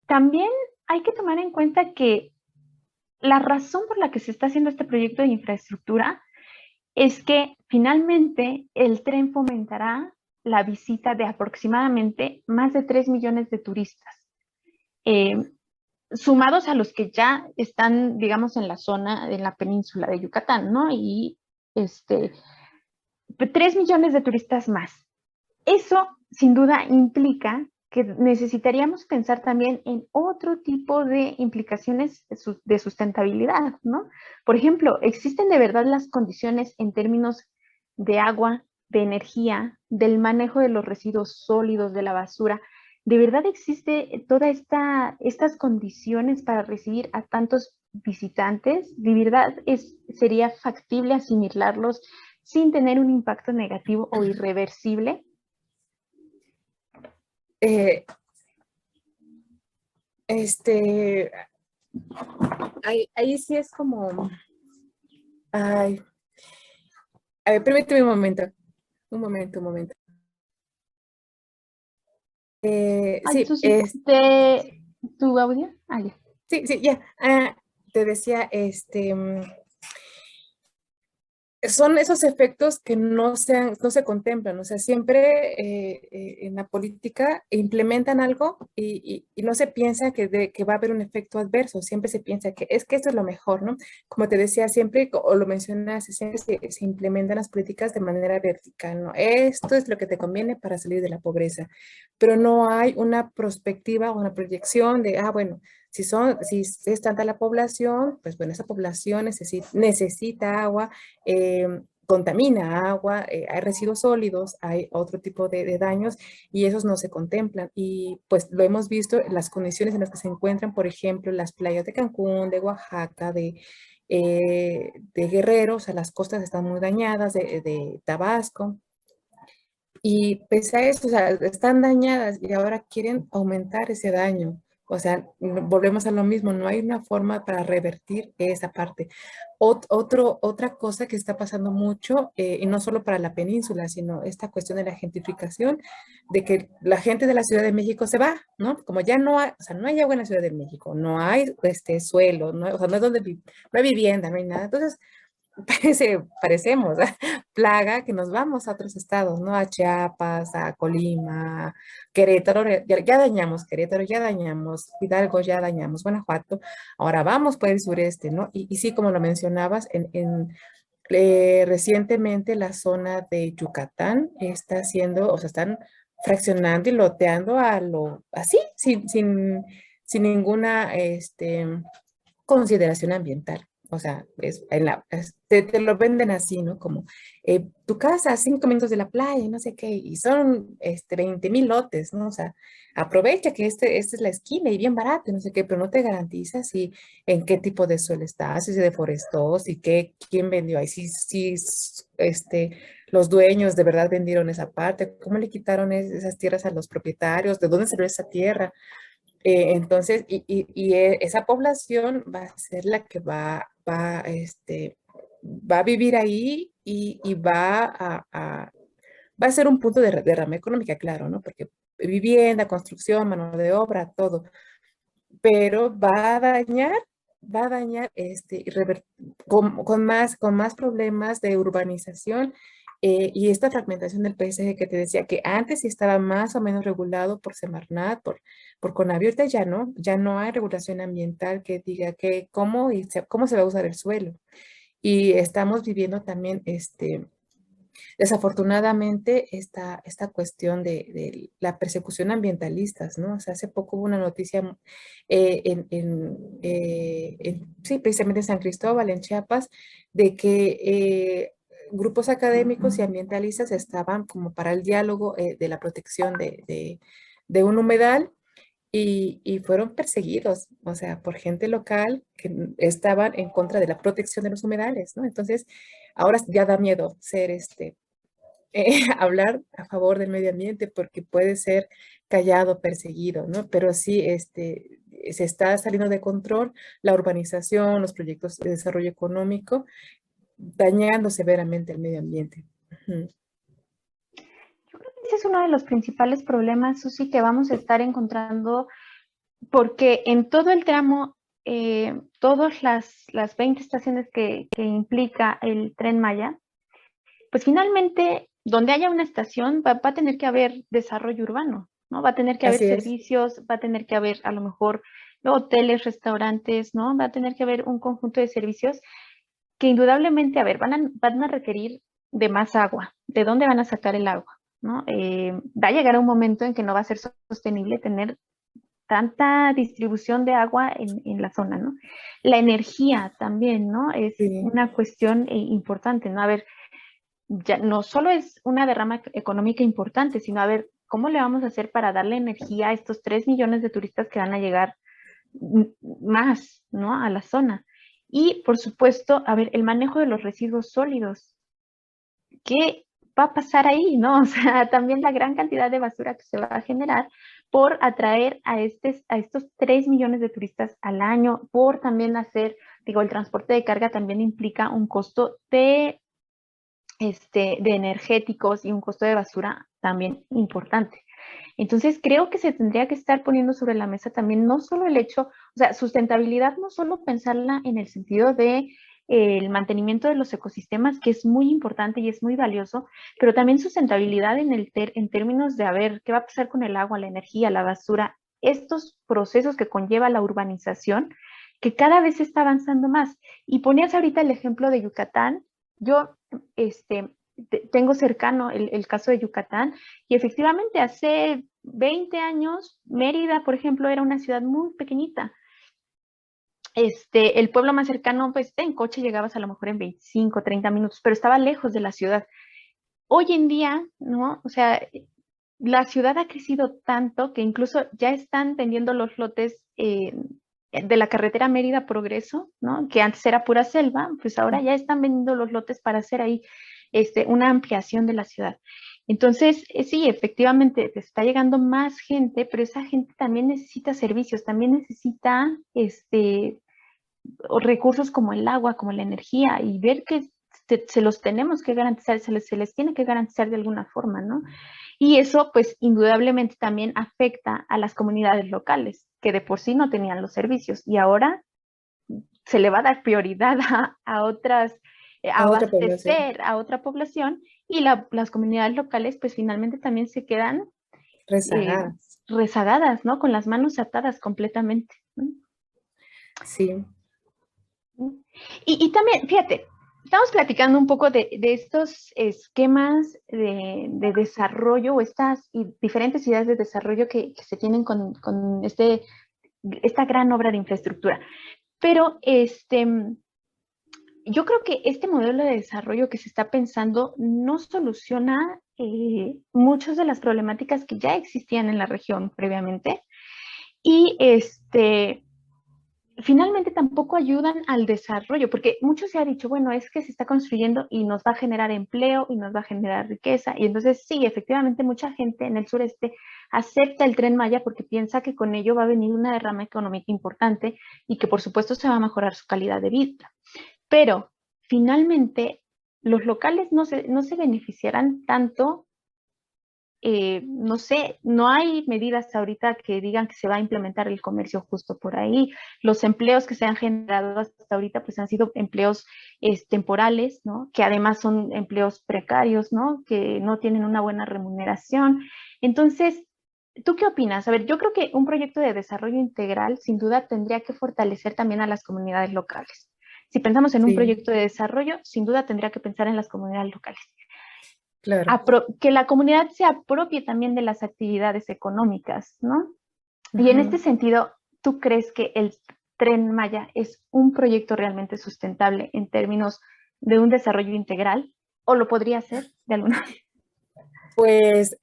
también hay que tomar en cuenta que la razón por la que se está haciendo este proyecto de infraestructura es que finalmente el tren fomentará la visita de aproximadamente más de 3 millones de turistas, eh, sumados a los que ya están, digamos, en la zona, en la península de Yucatán, ¿no? Y 3 millones de turistas más. Eso, sin duda, implica que necesitaríamos pensar también en otro tipo de implicaciones de sustentabilidad, ¿no? Por ejemplo, ¿existen de verdad las condiciones en términos de agua, de energía, del manejo de los residuos sólidos, de la basura? ¿De verdad existe todas estas condiciones para recibir a tantos visitantes? ¿De verdad sería factible asimilarlos sin tener un impacto negativo o irreversible? Eh, este, ahí sí es como, ay, a ver, permíteme un momento. Ay, Sí, Susi, ¿tu audio? Ah, ya. sí, ya. Te decía, son esos efectos que no se contemplan, o sea, siempre en la política implementan algo y no se piensa que va a haber un efecto adverso, siempre se piensa que esto es lo mejor, ¿no? Como te decía, siempre, o lo mencionaste, siempre se implementan las políticas de manera vertical, ¿no? Esto es lo que te conviene para salir de la pobreza, pero no hay una perspectiva o una proyección de, bueno, si es tanta la población, pues bueno, esa población necesita agua, contamina agua, hay residuos sólidos, hay otro tipo de daños y esos no se contemplan. Y pues lo hemos visto en las condiciones en las que se encuentran, por ejemplo, las playas de Cancún, de Oaxaca, de Guerrero, o sea, las costas están muy dañadas, de Tabasco. Y pese a eso, o sea, están dañadas y ahora quieren aumentar ese daño. O sea, volvemos a lo mismo, no hay una forma para revertir esa parte. Otra cosa que está pasando mucho, y no solo para la península, sino esta cuestión de la gentrificación, de que la gente de la Ciudad de México se va, ¿no? Como ya no hay, o sea, no hay agua en la Ciudad de México, no hay suelo, no, o sea, no hay no hay vivienda, no hay nada. Entonces, parecemos plaga que nos vamos a otros estados, ¿no? A Chiapas, a Colima, Querétaro, ya dañamos Querétaro, ya dañamos Hidalgo, ya dañamos Guanajuato, ahora vamos por el sureste, ¿no? Y sí, como lo mencionabas, recientemente la zona de Yucatán está haciendo, o sea, están fraccionando y loteando así, sin ninguna, consideración ambiental. O sea, te lo venden así, ¿no? Como tu casa a 5 minutos de la playa, no sé qué, y son 20,000 lotes, ¿no? O sea, aprovecha que esta es la esquina y bien barato, y no sé qué, pero no te garantiza si en qué tipo de suelo está, si se deforestó, quién vendió ahí, si los dueños de verdad vendieron esa parte, cómo le quitaron esas tierras a los propietarios, de dónde salió esa tierra. Entonces, esa población va a ser la que va a vivir ahí y va a ser un punto de rama económica, claro, ¿no? Porque vivienda, construcción, mano de obra, todo, pero va a dañar con más problemas de urbanización Y esta fragmentación del paisaje que te decía que antes sí estaba más o menos regulado por Semarnat, por Conavio, ahorita ya no hay regulación ambiental que diga que cómo se va a usar el suelo. Y estamos viviendo también, desafortunadamente, esta cuestión de la persecución ambientalistas, ¿no? O sea, hace poco hubo una noticia sí, precisamente en San Cristóbal, en Chiapas, de que grupos académicos y ambientalistas estaban como para el diálogo de la protección de un humedal y fueron perseguidos, o sea, por gente local que estaban en contra de la protección de los humedales, ¿no? Entonces, ahora ya da miedo ser hablar a favor del medio ambiente porque puede ser callado, perseguido, ¿no? Pero sí, se está saliendo de control la urbanización, los proyectos de desarrollo económico, dañando severamente el medio ambiente. Ujú. Yo creo que ese es uno de los principales problemas, Susi, que vamos a estar encontrando, porque en todo el tramo, todas las 20 estaciones que implica el Tren Maya, pues finalmente, donde haya una estación, va a tener que haber desarrollo urbano, ¿no? Va a tener que haber Así es. servicios, va a tener que haber a lo mejor hoteles, restaurantes, ¿no? Va a tener que haber un conjunto de servicios que indudablemente, a ver, van a requerir de más agua. ¿De dónde van a sacar el agua? ¿No? Va a llegar un momento en que no va a ser sostenible tener tanta distribución de agua en la zona, ¿no? La energía también, ¿no? Es Sí, una cuestión importante, ¿no? A ver, ya no solo es una derrama económica importante, sino a ver, ¿cómo le vamos a hacer para darle energía a estos 3 millones de turistas que van a llegar más, ¿no? A la zona? Y, por supuesto, a ver, el manejo de los residuos sólidos. ¿Qué va a pasar ahí, no? O sea, también la gran cantidad de basura que se va a generar por atraer a estos 3 millones de turistas al año, por también hacer, digo, el transporte de carga también implica un costo de energéticos y un costo de basura también importante. Entonces, creo que se tendría que estar poniendo sobre la mesa también no solo el hecho, o sea, sustentabilidad, no solo pensarla en el sentido de el mantenimiento de los ecosistemas, que es muy importante y es muy valioso, pero también sustentabilidad en términos de, a ver, ¿qué va a pasar con el agua, la energía, la basura? Estos procesos que conlleva la urbanización, que cada vez está avanzando más. Y ponías ahorita el ejemplo de Yucatán. Yo este, tengo cercano el caso de Yucatán y efectivamente hace 20 años Mérida, por ejemplo, era una ciudad muy pequeñita. El pueblo más cercano, pues en coche llegabas a lo mejor en 25, 30 minutos, pero estaba lejos de la ciudad. Hoy en día, ¿no? O sea, la ciudad ha crecido tanto que incluso ya están vendiendo los lotes de la carretera Mérida Progreso, ¿no? Que antes era pura selva, pues ahora ya están vendiendo los lotes para hacer ahí una ampliación de la ciudad. Entonces, sí, efectivamente, está llegando más gente, pero esa gente también necesita servicios, también necesita recursos como el agua, como la energía, y ver que se los tenemos que garantizar, se les tiene que garantizar de alguna forma, ¿no? Y eso, pues, indudablemente también afecta a las comunidades locales, que de por sí no tenían los servicios, y ahora se le va a dar prioridad a otras, a a otra población abastecer a otra población, y las comunidades locales, pues, finalmente también se quedan eh, rezagadas. rezagadas, ¿no? Con las manos atadas completamente, ¿no? Sí, Y también, fíjate, estamos platicando un poco de estos esquemas de desarrollo o estas diferentes ideas de desarrollo que se tienen con esta gran obra de infraestructura. Pero yo creo que este modelo de desarrollo que se está pensando no soluciona muchas de las problemáticas que ya existían en la región previamente. Y finalmente tampoco ayudan al desarrollo, porque mucho se ha dicho, bueno, es que se está construyendo y nos va a generar empleo y nos va a generar riqueza. Y entonces sí, efectivamente mucha gente en el sureste acepta el Tren Maya porque piensa que con ello va a venir una derrama económica importante y que por supuesto se va a mejorar su calidad de vida. Pero finalmente los locales no se beneficiarán tanto no sé, no hay medidas ahorita que digan que se va a implementar el comercio justo por ahí. Los empleos que se han generado hasta ahorita pues han sido empleos temporales, ¿no? Que además son empleos precarios, ¿no? Que no tienen una buena remuneración. Entonces, ¿tú qué opinas? A ver, yo creo que un proyecto de desarrollo integral sin duda tendría que fortalecer también a las comunidades locales. Si pensamos en un Sí, proyecto de desarrollo, sin duda tendría que pensar en las comunidades locales. claro. Que la comunidad se apropie también de las actividades económicas, ¿no? Y en este Ujú. sentido, ¿tú crees que el Tren Maya es un proyecto realmente sustentable en términos de un desarrollo integral? ¿O lo podría ser de alguna? Pues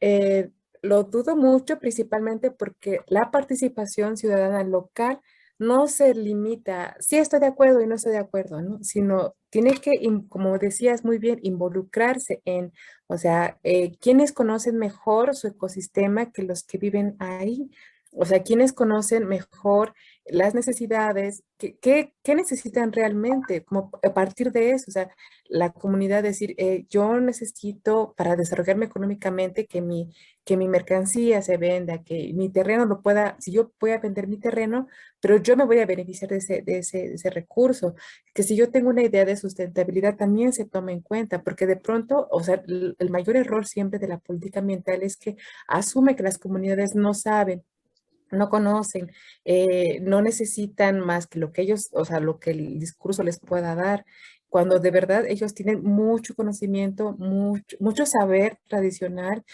lo dudo mucho, principalmente porque la participación ciudadana local no se limita, sí estoy de acuerdo y no estoy de acuerdo, ¿no? Sino tiene que, como decías muy bien, involucrarse en, o sea, quienes conocen mejor su ecosistema que los que viven ahí. O sea, quienes conocen mejor las necesidades, qué necesitan realmente, como a partir de eso, o sea, la comunidad decir, yo necesito para desarrollarme económicamente que mi mercancía se venda, que mi terreno lo pueda, si yo voy a vender mi terreno, pero yo me voy a beneficiar de ese recurso, que si yo tengo una idea de sustentabilidad también se toma en cuenta, porque de pronto, o sea, el mayor error siempre de la política ambiental es que asume que las comunidades no saben, no conocen, no necesitan más que lo que ellos, o sea, lo que el discurso les pueda dar, cuando de verdad ellos tienen mucho conocimiento, mucho saber tradicional,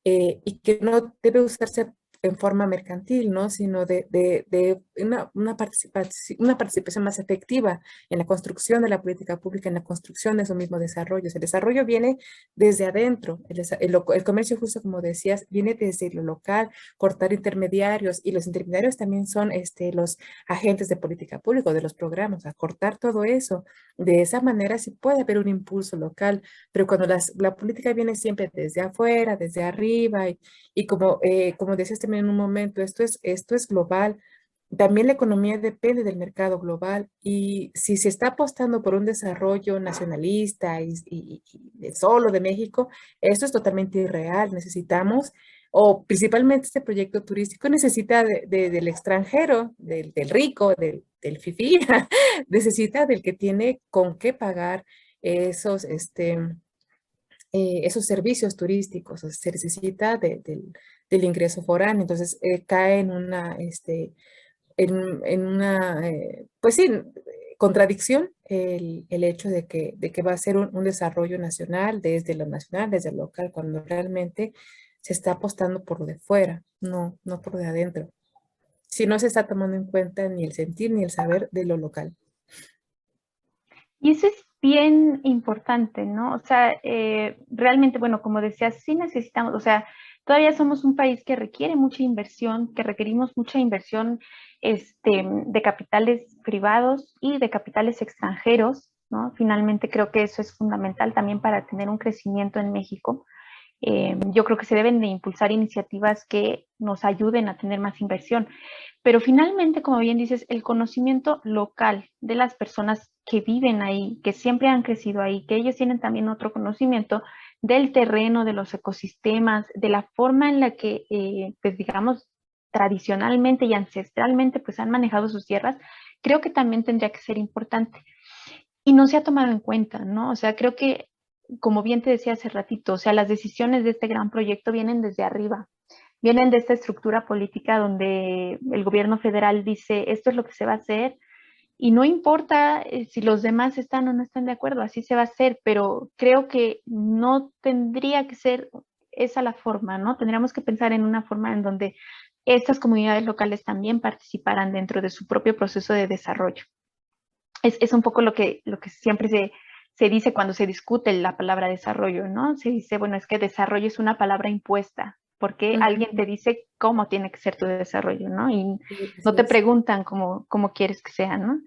y que no debe usarse en forma mercantil, ¿no? Sino de una participación más efectiva en la construcción de la política pública, en la construcción de esos mismos desarrollos. El desarrollo viene desde adentro, el comercio justo como decías, viene desde lo local, cortar intermediarios, y los intermediarios también son los agentes de política pública, de los programas, a cortar todo eso. De esa manera sí puede haber un impulso local, pero cuando la política viene siempre desde afuera, desde arriba, y como, como decías también en un momento, esto es global. También la economía depende del mercado global, y si se está apostando por un desarrollo nacionalista y solo de México, esto es totalmente irreal. Necesitamos, o principalmente este proyecto turístico necesita del extranjero, del rico, del fifí, necesita del que tiene con qué pagar esos, esos servicios turísticos. O sea, se necesita del ingreso foráneo. Entonces, cae en una, en una, pues sí, contradicción el hecho de que va a ser un desarrollo nacional, desde lo nacional, desde lo local, cuando realmente se está apostando por lo de fuera, no por lo de adentro. Si no se está tomando en cuenta ni el sentir ni el saber de lo local. Y eso es bien importante, ¿no? O sea, realmente, bueno, como decías, sí necesitamos, o sea, todavía somos un país que requiere mucha inversión, que requerimos mucha inversión de capitales privados y de capitales extranjeros, ¿no? Finalmente creo que eso es fundamental también para tener un crecimiento en México. Yo creo que se deben de impulsar iniciativas que nos ayuden a tener más inversión. Pero finalmente, como bien dices, el conocimiento local de las personas que viven ahí, que siempre han crecido ahí, que ellos tienen también otro conocimiento del terreno, de los ecosistemas, de la forma en la que, pues digamos, tradicionalmente y ancestralmente, pues han manejado sus tierras, creo que también tendría que ser importante. Y no se ha tomado en cuenta, ¿no? O sea, creo que, como bien te decía hace ratito, o sea, las decisiones de este gran proyecto vienen desde arriba, vienen de esta estructura política donde el gobierno federal dice, esto es lo que se va a hacer, y no importa si los demás están o no están de acuerdo, así se va a hacer, pero creo que no tendría que ser esa la forma, ¿no? Tendríamos que pensar en una forma en donde estas comunidades locales también participaran dentro de su propio proceso de desarrollo. Es un poco lo que siempre se dice cuando se discute la palabra desarrollo, ¿no? Se dice, bueno, es que desarrollo es una palabra impuesta, porque alguien Ujú. te dice cómo tiene que ser tu desarrollo, ¿no? Y Sí, no así te es. preguntan cómo quieres que sea, ¿no?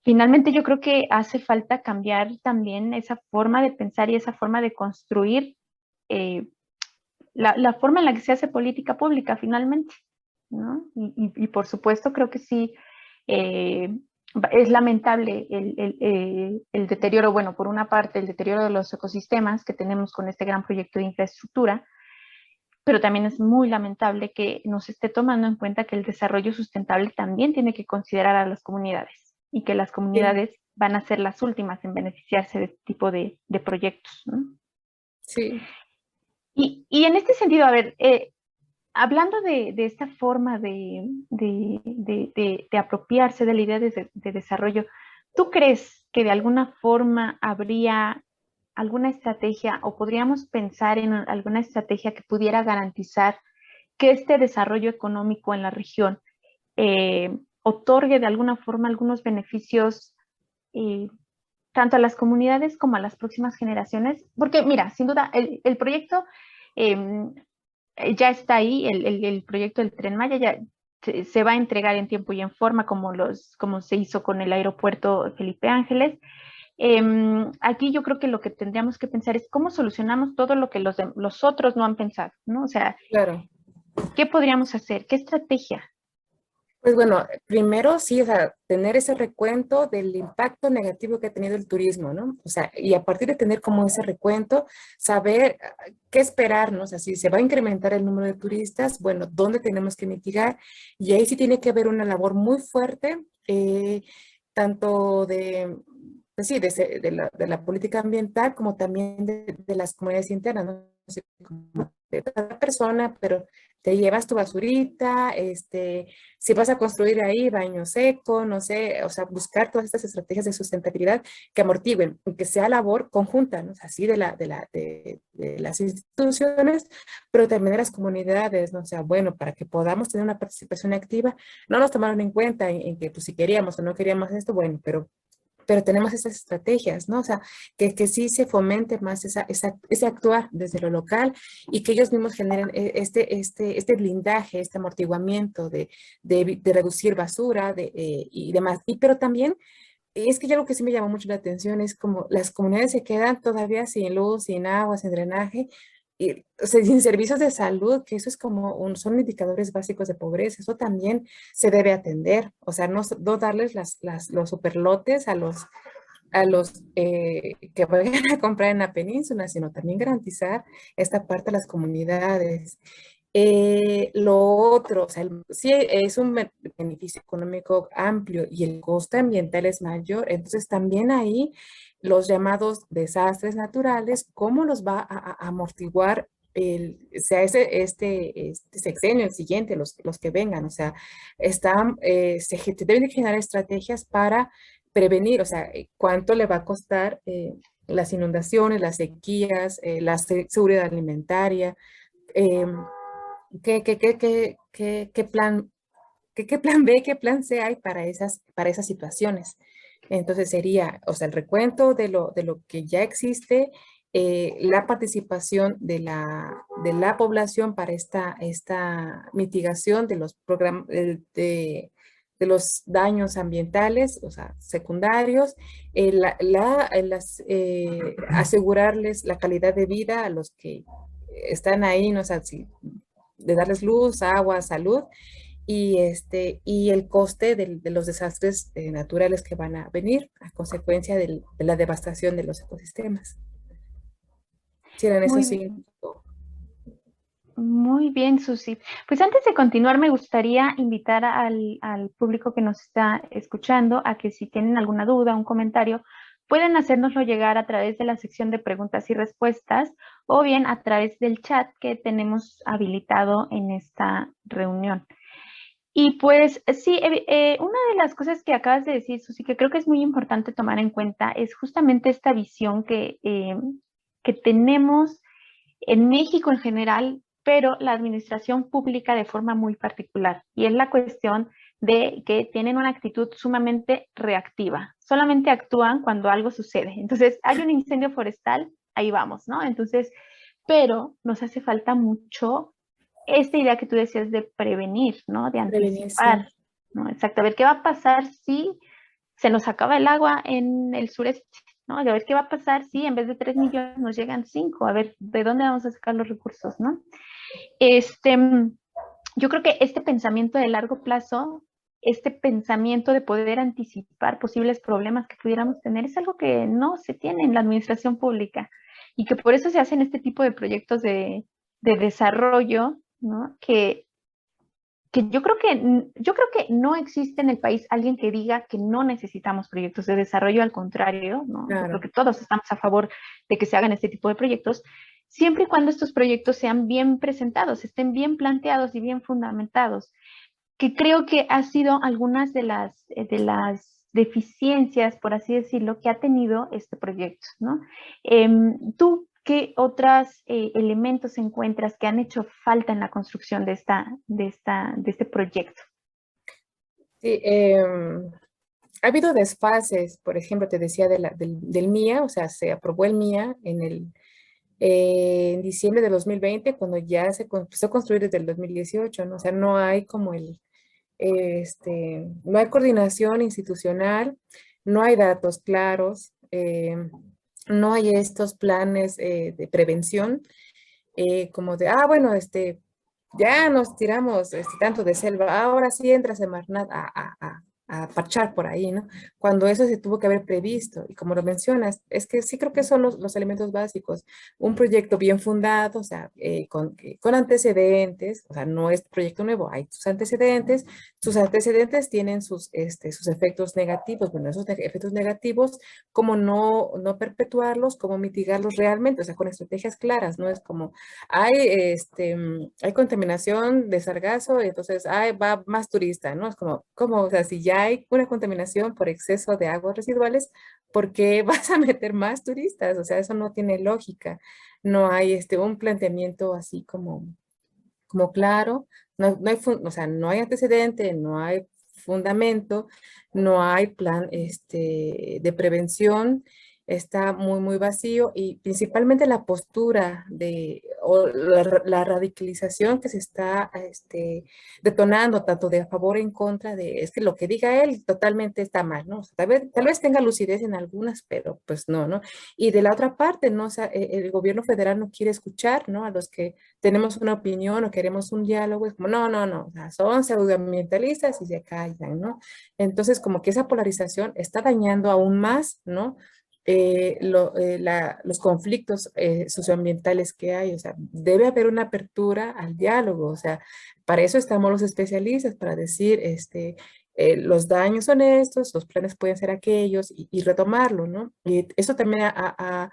Finalmente yo creo que hace falta cambiar también esa forma de pensar y esa forma de construir eh, la forma en la que se hace política pública finalmente, ¿no? Y por supuesto creo que sí, eh, es lamentable el deterioro, bueno, por una parte el deterioro de los ecosistemas que tenemos con este gran proyecto de infraestructura, pero también es muy lamentable que no se esté tomando en cuenta que el desarrollo sustentable también tiene que considerar a las comunidades y que las Sí, comunidades van a ser las últimas en beneficiarse de este tipo de proyectos, ¿no? sí, Y en este sentido, a ver, hablando de esta forma de apropiarse de la idea de desarrollo, ¿tú crees que de alguna forma habría alguna estrategia o podríamos pensar en alguna estrategia que pudiera garantizar que este desarrollo económico en la región otorgue de alguna forma algunos beneficios eh, tanto a las comunidades como a las próximas generaciones? Porque mira, sin duda, el proyecto eh, ya está ahí, el proyecto del Tren Maya ya se va a entregar en tiempo y en forma como se hizo con el aeropuerto Felipe Ángeles. Aquí yo creo que lo que tendríamos que pensar es cómo solucionamos todo lo que los otros no han pensado, ¿no? O sea, claro. ¿qué podríamos hacer? ¿Qué estrategia? Pues bueno, primero sí, o sea, tener ese recuento del impacto negativo que ha tenido el turismo, ¿no? O sea, y a partir de tener como ese recuento, saber qué esperar, ¿no? O sea, si se va a incrementar el número de turistas, bueno, ¿dónde tenemos que mitigar? Y ahí sí tiene que haber una labor muy fuerte, tanto de, pues sí, de la política ambiental como también de las comunidades internas, ¿no? O sea, como de cada persona, pero te llevas tu basurita, si vas a construir ahí baño seco, no sé, o sea, buscar todas estas estrategias de sustentabilidad que amortiguen, y que sea labor conjunta, ¿no? O sea, sí de las instituciones, pero también de las comunidades, ¿no? O sea, bueno, para que podamos tener una participación activa, no nos tomaron en cuenta en que, pues, si queríamos o no queríamos esto, bueno, pero tenemos esas estrategias, ¿no? O sea, que sí se fomente más ese actuar desde lo local y que ellos mismos generen este blindaje, este amortiguamiento de reducir basura y demás. Pero también es que ya algo que sí me llamó mucho la atención es como las comunidades se quedan todavía sin luz, sin agua, sin drenaje, y, o sea, sin servicios de salud, que eso es como son indicadores básicos de pobreza. Eso también se debe atender. O sea, no darles los superlotes a los que vayan a comprar en la península, sino también garantizar esta parte a las comunidades. Lo otro, o sea, sí es un beneficio económico amplio y el costo ambiental es mayor, entonces también ahí los llamados desastres naturales, ¿cómo los va a amortiguar sea este sexenio, el siguiente, los que vengan? O sea, se deben de generar estrategias para prevenir, o sea, cuánto le va a costar las inundaciones, las sequías, la seguridad alimentaria. em, ¿Qué plan, qué plan B, qué plan C hay para esas situaciones? Entonces sería, o sea, el recuento de lo que ya existe, la participación de la población para esta mitigación de los programas de los daños ambientales, o sea, secundarios, asegurarles la calidad de vida a los que están ahí, no sé, de darles luz, agua, salud y el coste de los desastres naturales que van a venir a consecuencia de la devastación de los ecosistemas. Si eran esos Muy bien. cinco. Muy bien, Susi. Pues antes de continuar, me gustaría invitar al público que nos está escuchando a que si tienen alguna duda, un comentario, pueden hacérnoslo llegar a través de la sección de preguntas y respuestas o bien a través del chat que tenemos habilitado en esta reunión. Y pues sí, una de las cosas que acabas de decir, Susi, que creo que es muy importante tomar en cuenta es justamente esta visión que tenemos en México en general, pero la administración pública de forma muy particular. Y es la cuestión de que tienen una actitud sumamente reactiva. Solamente actúan cuando algo sucede. Entonces, hay un incendio forestal, ahí vamos, ¿no? Entonces, pero nos hace falta mucho esta idea que tú decías de prevenir, ¿no? De Prevenir, sí. anticipar, ¿no? Exacto. A ver qué va a pasar si se nos acaba el agua en el sureste, ¿no? A ver qué va a pasar si en vez de 3 millones nos llegan 5, a ver, ¿de dónde vamos a sacar los recursos, no? Este, yo creo que este pensamiento de largo plazo, este pensamiento de poder anticipar posibles problemas que pudiéramos tener, es algo que no se tiene en la administración pública y que por eso se hacen este tipo de proyectos de desarrollo, ¿no? Que yo creo que no existe en el país alguien que diga que no necesitamos proyectos de desarrollo, al contrario, ¿no? Yo creo Claro. que todos estamos a favor de que se hagan este tipo de proyectos, siempre y cuando estos proyectos sean bien presentados, estén bien planteados y bien fundamentados, que creo que ha sido algunas de las deficiencias, por así decirlo, que ha tenido este proyecto, ¿no? ¿Tú qué otros elementos encuentras que han hecho falta en la construcción de este proyecto? Sí, ha habido desfases, por ejemplo, te decía del MIA, o sea, se aprobó el MIA en diciembre de 2020, cuando ya empezó a construir desde el 2018, ¿no? O sea, no hay como no hay coordinación institucional, no hay datos claros, no hay estos planes de prevención, como de, bueno, ya nos tiramos tanto de selva, ahora sí entra Semarnat a parchar por ahí, ¿no? Cuando eso se tuvo que haber previsto, y como lo mencionas, es que sí creo que son los elementos básicos. Un proyecto bien fundado, o sea, con antecedentes, o sea, no es proyecto nuevo, hay sus antecedentes tienen sus efectos negativos, bueno, esos efectos negativos, cómo no perpetuarlos, cómo mitigarlos realmente, o sea, con estrategias claras, ¿no? Es como hay, hay contaminación de sargazo, entonces va más turista, ¿no? Es o sea, si ya hay una contaminación por exceso de aguas residuales, ¿por qué vas a meter más turistas? O sea, eso no tiene lógica. No hay un planteamiento así como claro, o sea, no hay antecedente, no hay fundamento, no hay plan de prevención, está muy vacío y principalmente la postura o la radicalización que se está detonando tanto de a favor en contra es que lo que diga él totalmente está mal, ¿no? O sea, tal vez tenga lucidez en algunas, pero pues no, ¿no? Y de la otra parte, ¿no? O sea, el gobierno federal no quiere escuchar, ¿no? A los que tenemos una opinión o queremos un diálogo, es como, no, o sea, son pseudoambientalistas y se callan, ¿no? Entonces, como que esa polarización está dañando aún más, ¿no? Los conflictos socioambientales que hay, o sea, debe haber una apertura al diálogo, o sea, para eso estamos los especialistas, para decir, los daños son estos, los planes pueden ser aquellos y retomarlo, ¿no? Y eso también ha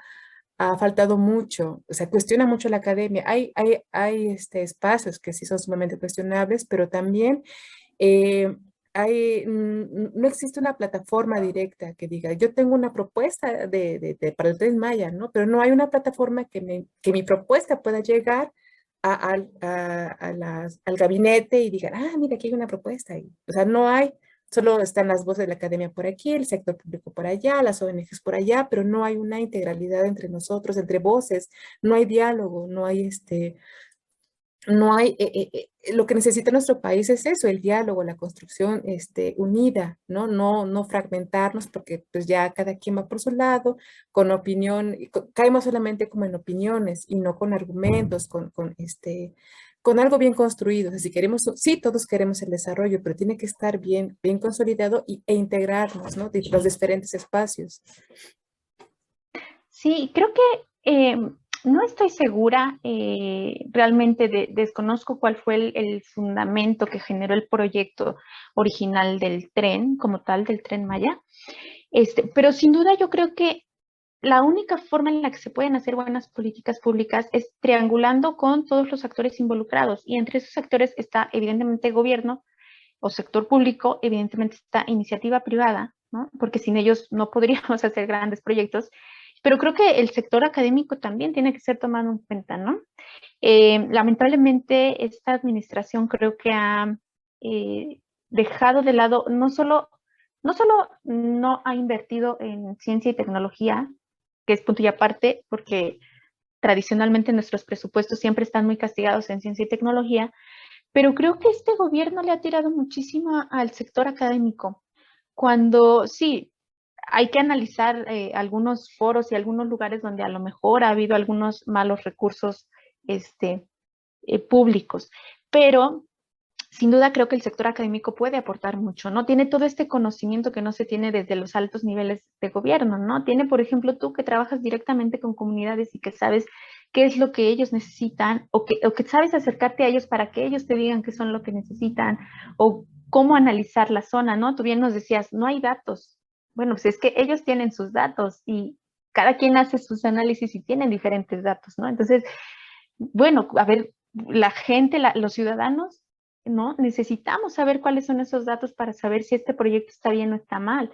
faltado mucho, o sea, cuestiona mucho la academia. Hay espacios que sí son sumamente cuestionables, pero también eh, no existe una plataforma directa que diga, yo tengo una propuesta para el Tren Maya, ¿no? Pero no hay una plataforma que mi propuesta pueda llegar al gabinete y digan, mira, aquí hay una propuesta. O sea, no hay. Solo están las voces de la academia por aquí, el sector público por allá, las ONGs por allá, pero no hay una integralidad entre nosotros, entre voces, no hay diálogo, no hay, lo que necesita nuestro país es eso, el diálogo, la construcción unida, ¿no? No fragmentarnos porque pues ya cada quien va por su lado, con opinión, caemos solamente como en opiniones y no con argumentos, con algo bien construido. O sea, si queremos, sí, todos queremos el desarrollo, pero tiene que estar bien consolidado e integrarnos, ¿no? De los diferentes espacios. Sí, creo que no estoy segura, realmente desconozco cuál fue el fundamento que generó el proyecto original del tren, como tal, del Tren Maya. Pero sin duda yo creo que la única forma en la que se pueden hacer buenas políticas públicas es triangulando con todos los actores involucrados. Y entre esos actores está evidentemente gobierno o sector público, evidentemente está iniciativa privada, ¿no? Porque sin ellos no podríamos hacer grandes proyectos. Pero creo que el sector académico también tiene que ser tomado en cuenta, ¿no? Lamentablemente, esta administración creo que ha dejado de lado, no solo no ha invertido en ciencia y tecnología, que es punto y aparte, porque tradicionalmente nuestros presupuestos siempre están muy castigados en ciencia y tecnología, pero creo que este gobierno le ha tirado muchísimo al sector académico, cuando sí, hay que analizar algunos foros y algunos lugares donde a lo mejor ha habido algunos malos recursos públicos, pero sin duda creo que el sector académico puede aportar mucho, ¿no? Tiene todo este conocimiento que no se tiene desde los altos niveles de gobierno, ¿no? Tiene, por ejemplo, tú que trabajas directamente con comunidades y que sabes qué es lo que ellos necesitan, o que sabes acercarte a ellos para que ellos te digan qué son lo que necesitan, o cómo analizar la zona, ¿no? Tú bien nos decías, no hay datos. Bueno, pues es que ellos tienen sus datos y cada quien hace sus análisis y tienen diferentes datos, ¿no? Entonces, bueno, a ver, la gente, los ciudadanos, ¿no? Necesitamos saber cuáles son esos datos para saber si este proyecto está bien o está mal,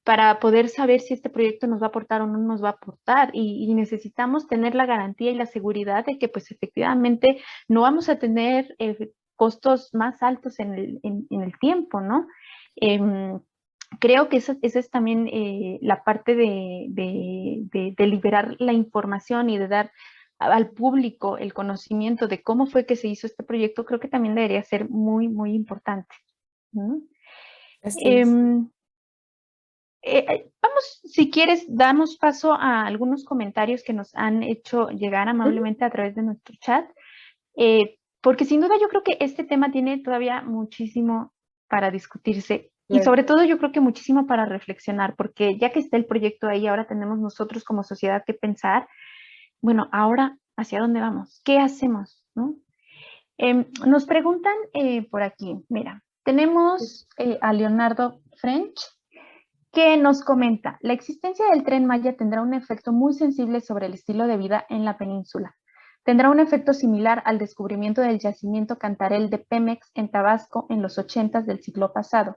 para poder saber si este proyecto nos va a aportar o no nos va a aportar. Y necesitamos tener la garantía y la seguridad de que pues efectivamente no vamos a tener costos más altos en el tiempo, ¿no? Em, creo que esa es también la parte de liberar la información y de dar al público el conocimiento de cómo fue que se hizo este proyecto, creo que también debería ser muy, muy importante, ¿no? Así es. Em, vamos, si quieres, damos paso a algunos comentarios que nos han hecho llegar Ujú. amablemente a través de nuestro chat, porque sin duda yo creo que este tema tiene todavía muchísimo para discutirse y Claro. sobre todo yo creo que muchísimo para reflexionar, porque ya que está el proyecto ahí, ahora tenemos nosotros como sociedad que pensar, bueno, ahora, ¿hacia dónde vamos? ¿Qué hacemos? ¿No? Nos preguntan por aquí, mira, tenemos a Leonardo French que nos comenta, la existencia del Tren Maya tendrá un efecto muy sensible sobre el estilo de vida en la península. Tendrá un efecto similar al descubrimiento del yacimiento Cantarell de Pemex en Tabasco en los 80 del siglo pasado.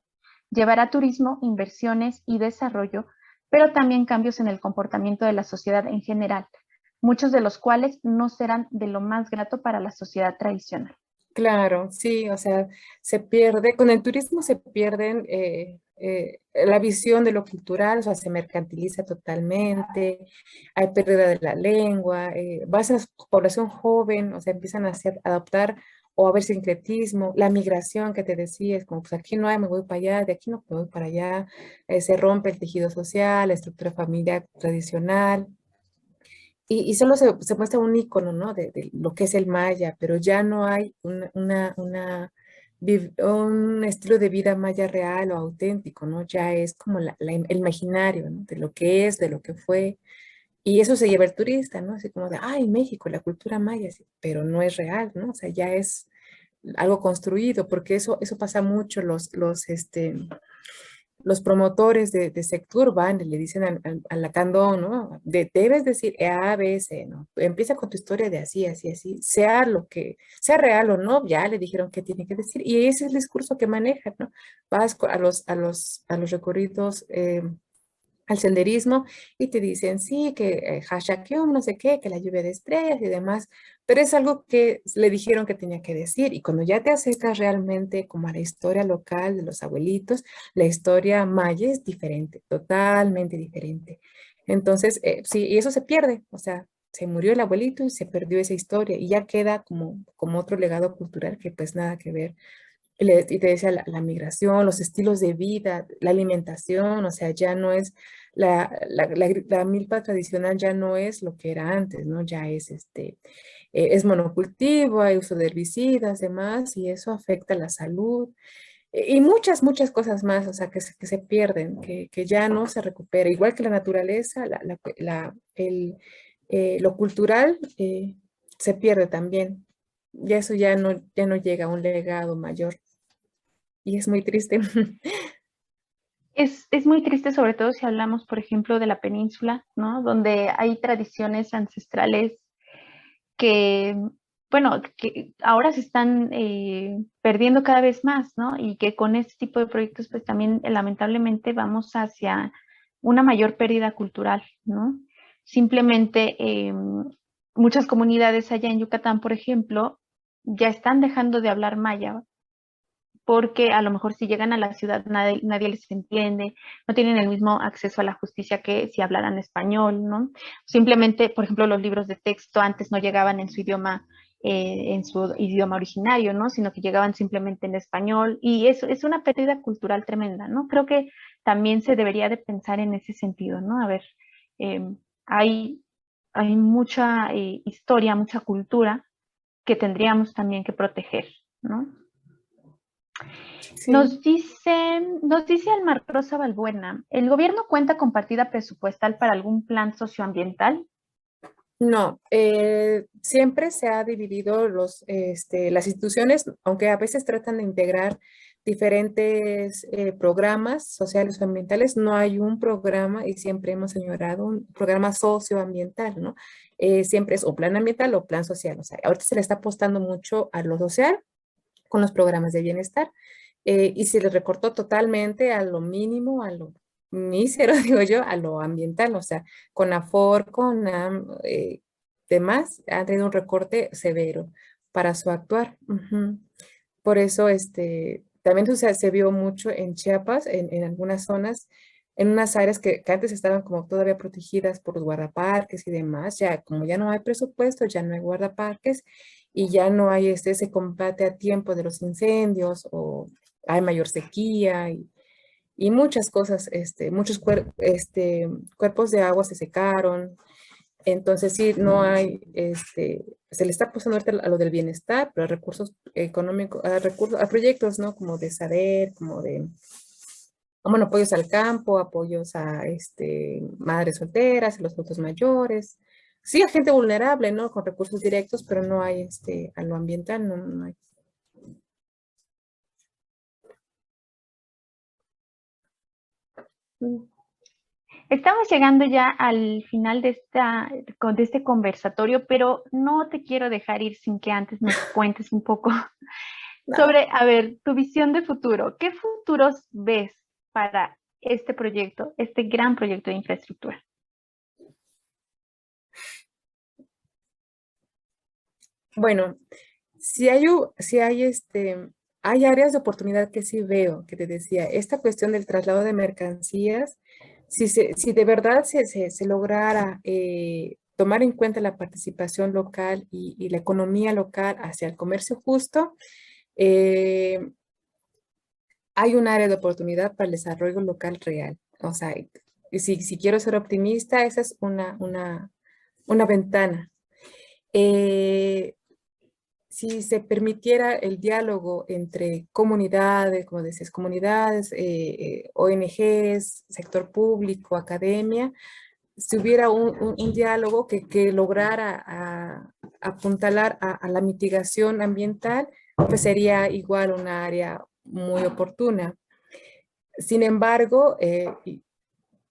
Llevará turismo, inversiones y desarrollo, pero también cambios en el comportamiento de la sociedad en general, muchos de los cuales no serán de lo más grato para la sociedad tradicional. Claro, sí, o sea, se pierde, con el turismo se pierden la visión de lo cultural, o sea, se mercantiliza totalmente, hay pérdida de la lengua, vas a población joven, o sea, empiezan a adoptar o a ver sincretismo, la migración que te decía, es como, pues aquí no hay, me voy para allá, de aquí no me voy para allá, se rompe el tejido social, la estructura familiar tradicional. Y solo se muestra un icono, ¿no? De lo que es el maya, pero ya no hay un estilo de vida maya real o auténtico, ¿no? Ya es como el imaginario, ¿no? De lo que es, de lo que fue. Y eso se lleva el turista, ¿no? Así como de, ay, México, la cultura maya, sí, pero no es real, ¿no? O sea, ya es algo construido, porque eso pasa mucho, los promotores de Sectur van y le dicen a la Candón, ¿no? Debes decir A, B, C, ¿no? Empieza con tu historia de así, así, así, sea lo que, sea real o no, ya le dijeron qué tiene que decir. Y ese es el discurso que manejan, ¿no? Vas a los recorridos, al senderismo y te dicen, sí, que Hashakyum, no sé qué, que la lluvia de estrellas y demás, pero es algo que le dijeron que tenía que decir. Y cuando ya te acercas realmente como a la historia local de los abuelitos, la historia maya es diferente, totalmente diferente. Entonces, sí, y eso se pierde, o sea, se murió el abuelito y se perdió esa historia y ya queda como otro legado cultural que pues nada que ver. Y te decía la migración, los estilos de vida, la alimentación, o sea, ya no es la milpa tradicional, ya no es lo que era antes, ¿no? Ya es monocultivo, hay uso de herbicidas, demás, y eso afecta la salud. Y muchas, muchas cosas más, o sea, que se pierden, que ya no se recupera. Igual que la naturaleza, lo cultural se pierde también. Y eso ya no llega a un legado mayor y es muy triste. Es muy triste, sobre todo si hablamos, por ejemplo, de la península, ¿no? Donde hay tradiciones ancestrales que, bueno, que ahora se están perdiendo cada vez más, ¿no? Y que con este tipo de proyectos, pues también lamentablemente vamos hacia una mayor pérdida cultural, ¿no? Simplemente muchas comunidades allá en Yucatán, por ejemplo, ya están dejando de hablar maya porque a lo mejor si llegan a la ciudad nadie les entiende, no tienen el mismo acceso a la justicia que si hablaran español, ¿no? Simplemente, por ejemplo, los libros de texto antes no llegaban en su idioma originario, ¿no? Sino que llegaban simplemente en español y eso es una pérdida cultural tremenda, ¿no? Creo que también se debería de pensar en ese sentido, ¿no? A ver, eh, hay, hay mucha historia, mucha cultura que tendríamos también que proteger, ¿no? Sí. Nos dice Almar Rosa Balbuena, ¿el gobierno cuenta con partida presupuestal para algún plan socioambiental? No, siempre se ha dividido las instituciones, aunque a veces tratan de integrar diferentes programas sociales o ambientales, no hay un programa y siempre hemos señalado un programa socioambiental, ¿no? Siempre es o plan ambiental o plan social. O sea, ahorita se le está apostando mucho a lo social con los programas de bienestar y se le recortó totalmente a lo mínimo, a lo mísero, digo yo, a lo ambiental, o sea, con AFOR, con demás, ha tenido un recorte severo para su actuar. Ujú. Por eso, también o sea, se vio mucho en Chiapas, en algunas zonas, en unas áreas que antes estaban como todavía protegidas por los guardaparques y demás, ya como ya no hay presupuesto, ya no hay guardaparques y ya no hay ese combate a tiempo de los incendios o hay mayor sequía y muchas cosas, muchos cuerpos de agua se secaron, entonces sí, no hay, se le está apostando ahorita a lo del bienestar, pero a recursos económicos, a proyectos, ¿no? Como de saber, como de, bueno, apoyos al campo, apoyos a madres solteras, a los adultos mayores. Sí, a gente vulnerable, ¿no? Con recursos directos, pero no hay a lo ambiental, no, no hay. Mm. Estamos llegando ya al final de este conversatorio, pero no te quiero dejar ir sin que antes nos cuentes un poco No. sobre, a ver, tu visión de futuro. ¿Qué futuros ves para este proyecto, este gran proyecto de infraestructura? Bueno, si hay áreas de oportunidad que sí veo, que te decía, esta cuestión del traslado de mercancías, si de verdad se lograra tomar en cuenta la participación local y la economía local hacia el comercio justo, eh, hay un área de oportunidad para el desarrollo local real. O sea, y si quiero ser optimista, esa es una ventana. Eh, si se permitiera el diálogo entre comunidades, como decías, comunidades, ONGs, sector público, academia, si hubiera un diálogo que lograra apuntalar a la mitigación ambiental, pues sería igual una área muy oportuna. Sin embargo,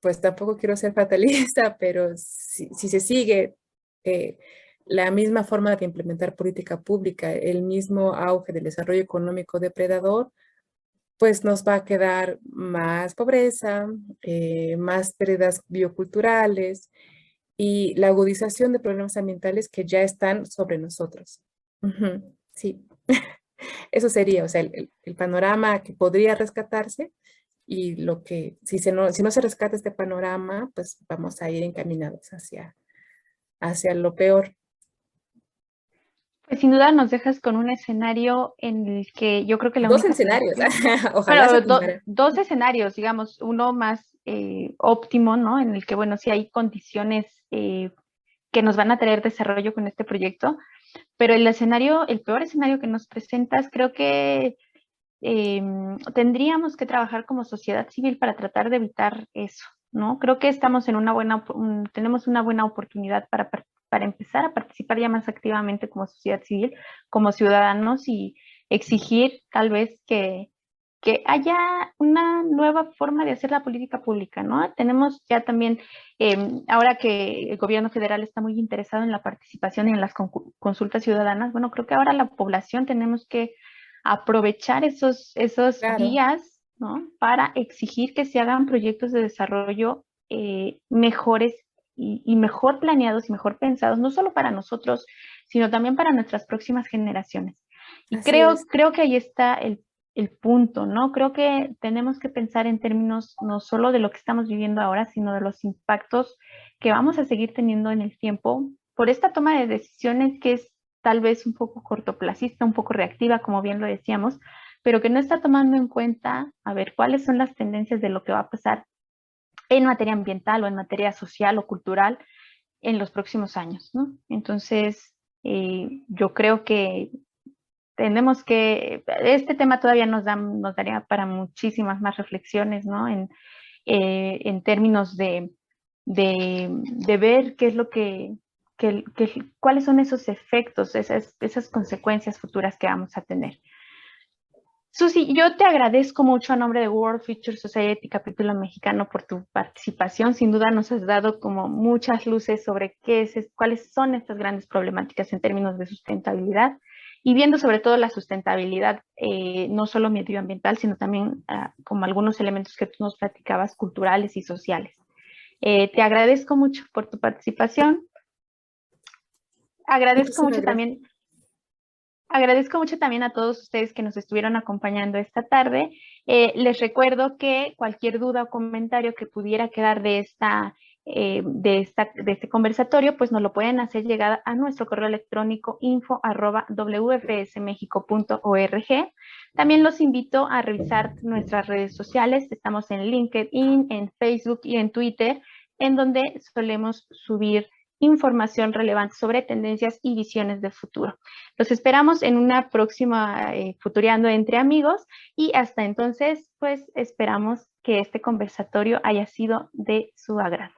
pues tampoco quiero ser fatalista, pero si se sigue eh, la misma forma de implementar política pública, el mismo auge del desarrollo económico depredador, pues nos va a quedar más pobreza, más pérdidas bioculturales y la agudización de problemas ambientales que ya están sobre nosotros. Ujú, sí, eso sería, o sea, el panorama que podría rescatarse y lo que, si no se rescata este panorama, pues vamos a ir encaminados hacia lo peor. Pues sin duda nos dejas con un escenario en el que yo creo que la Dos única escenarios, solución, ojalá se bueno, tomara. dos escenarios, digamos, uno más óptimo, ¿no? En el que, bueno, sí hay condiciones que nos van a traer desarrollo con este proyecto, pero el peor escenario que nos presentas, creo que tendríamos que trabajar como sociedad civil para tratar de evitar eso, ¿no? Creo que estamos en tenemos una buena oportunidad para empezar a participar ya más activamente como sociedad civil, como ciudadanos y exigir tal vez que haya una nueva forma de hacer la política pública, ¿no? Tenemos ya también, ahora que el gobierno federal está muy interesado en la participación y en las consultas ciudadanas, bueno, creo que ahora la población tenemos que aprovechar esos Claro, días, ¿no? Para exigir que se hagan proyectos de desarrollo mejores y mejor planeados y mejor pensados, no solo para nosotros, sino también para nuestras próximas generaciones. Y así es. creo que ahí está el punto, ¿no? Creo que tenemos que pensar en términos no solo de lo que estamos viviendo ahora, sino de los impactos que vamos a seguir teniendo en el tiempo por esta toma de decisiones que es tal vez un poco cortoplacista, un poco reactiva, como bien lo decíamos, pero que no está tomando en cuenta, a ver, cuáles son las tendencias de lo que va a pasar en materia ambiental o en materia social o cultural en los próximos años, ¿no? Entonces, yo creo que este tema todavía nos daría para muchísimas más reflexiones, ¿no? En términos de ver qué es lo que cuáles son esos efectos, esas consecuencias futuras que vamos a tener. Susi, yo te agradezco mucho a nombre de World Future Society Capítulo Mexicano por tu participación. Sin duda nos has dado como muchas luces sobre cuáles son estas grandes problemáticas en términos de sustentabilidad y viendo sobre todo la sustentabilidad no solo medioambiental, sino también como algunos elementos que tú nos platicabas, culturales y sociales. Te agradezco mucho por tu participación. Agradezco mucho también a todos ustedes que nos estuvieron acompañando esta tarde. Les recuerdo que cualquier duda o comentario que pudiera quedar de este conversatorio, pues nos lo pueden hacer llegar a nuestro correo electrónico info@wfsmexico.org. También los invito a revisar nuestras redes sociales. Estamos en LinkedIn, en Facebook y en Twitter, en donde solemos subir información relevante sobre tendencias y visiones de futuro. Los esperamos en una próxima Futureando entre Amigos y hasta entonces, pues esperamos que este conversatorio haya sido de su agrado.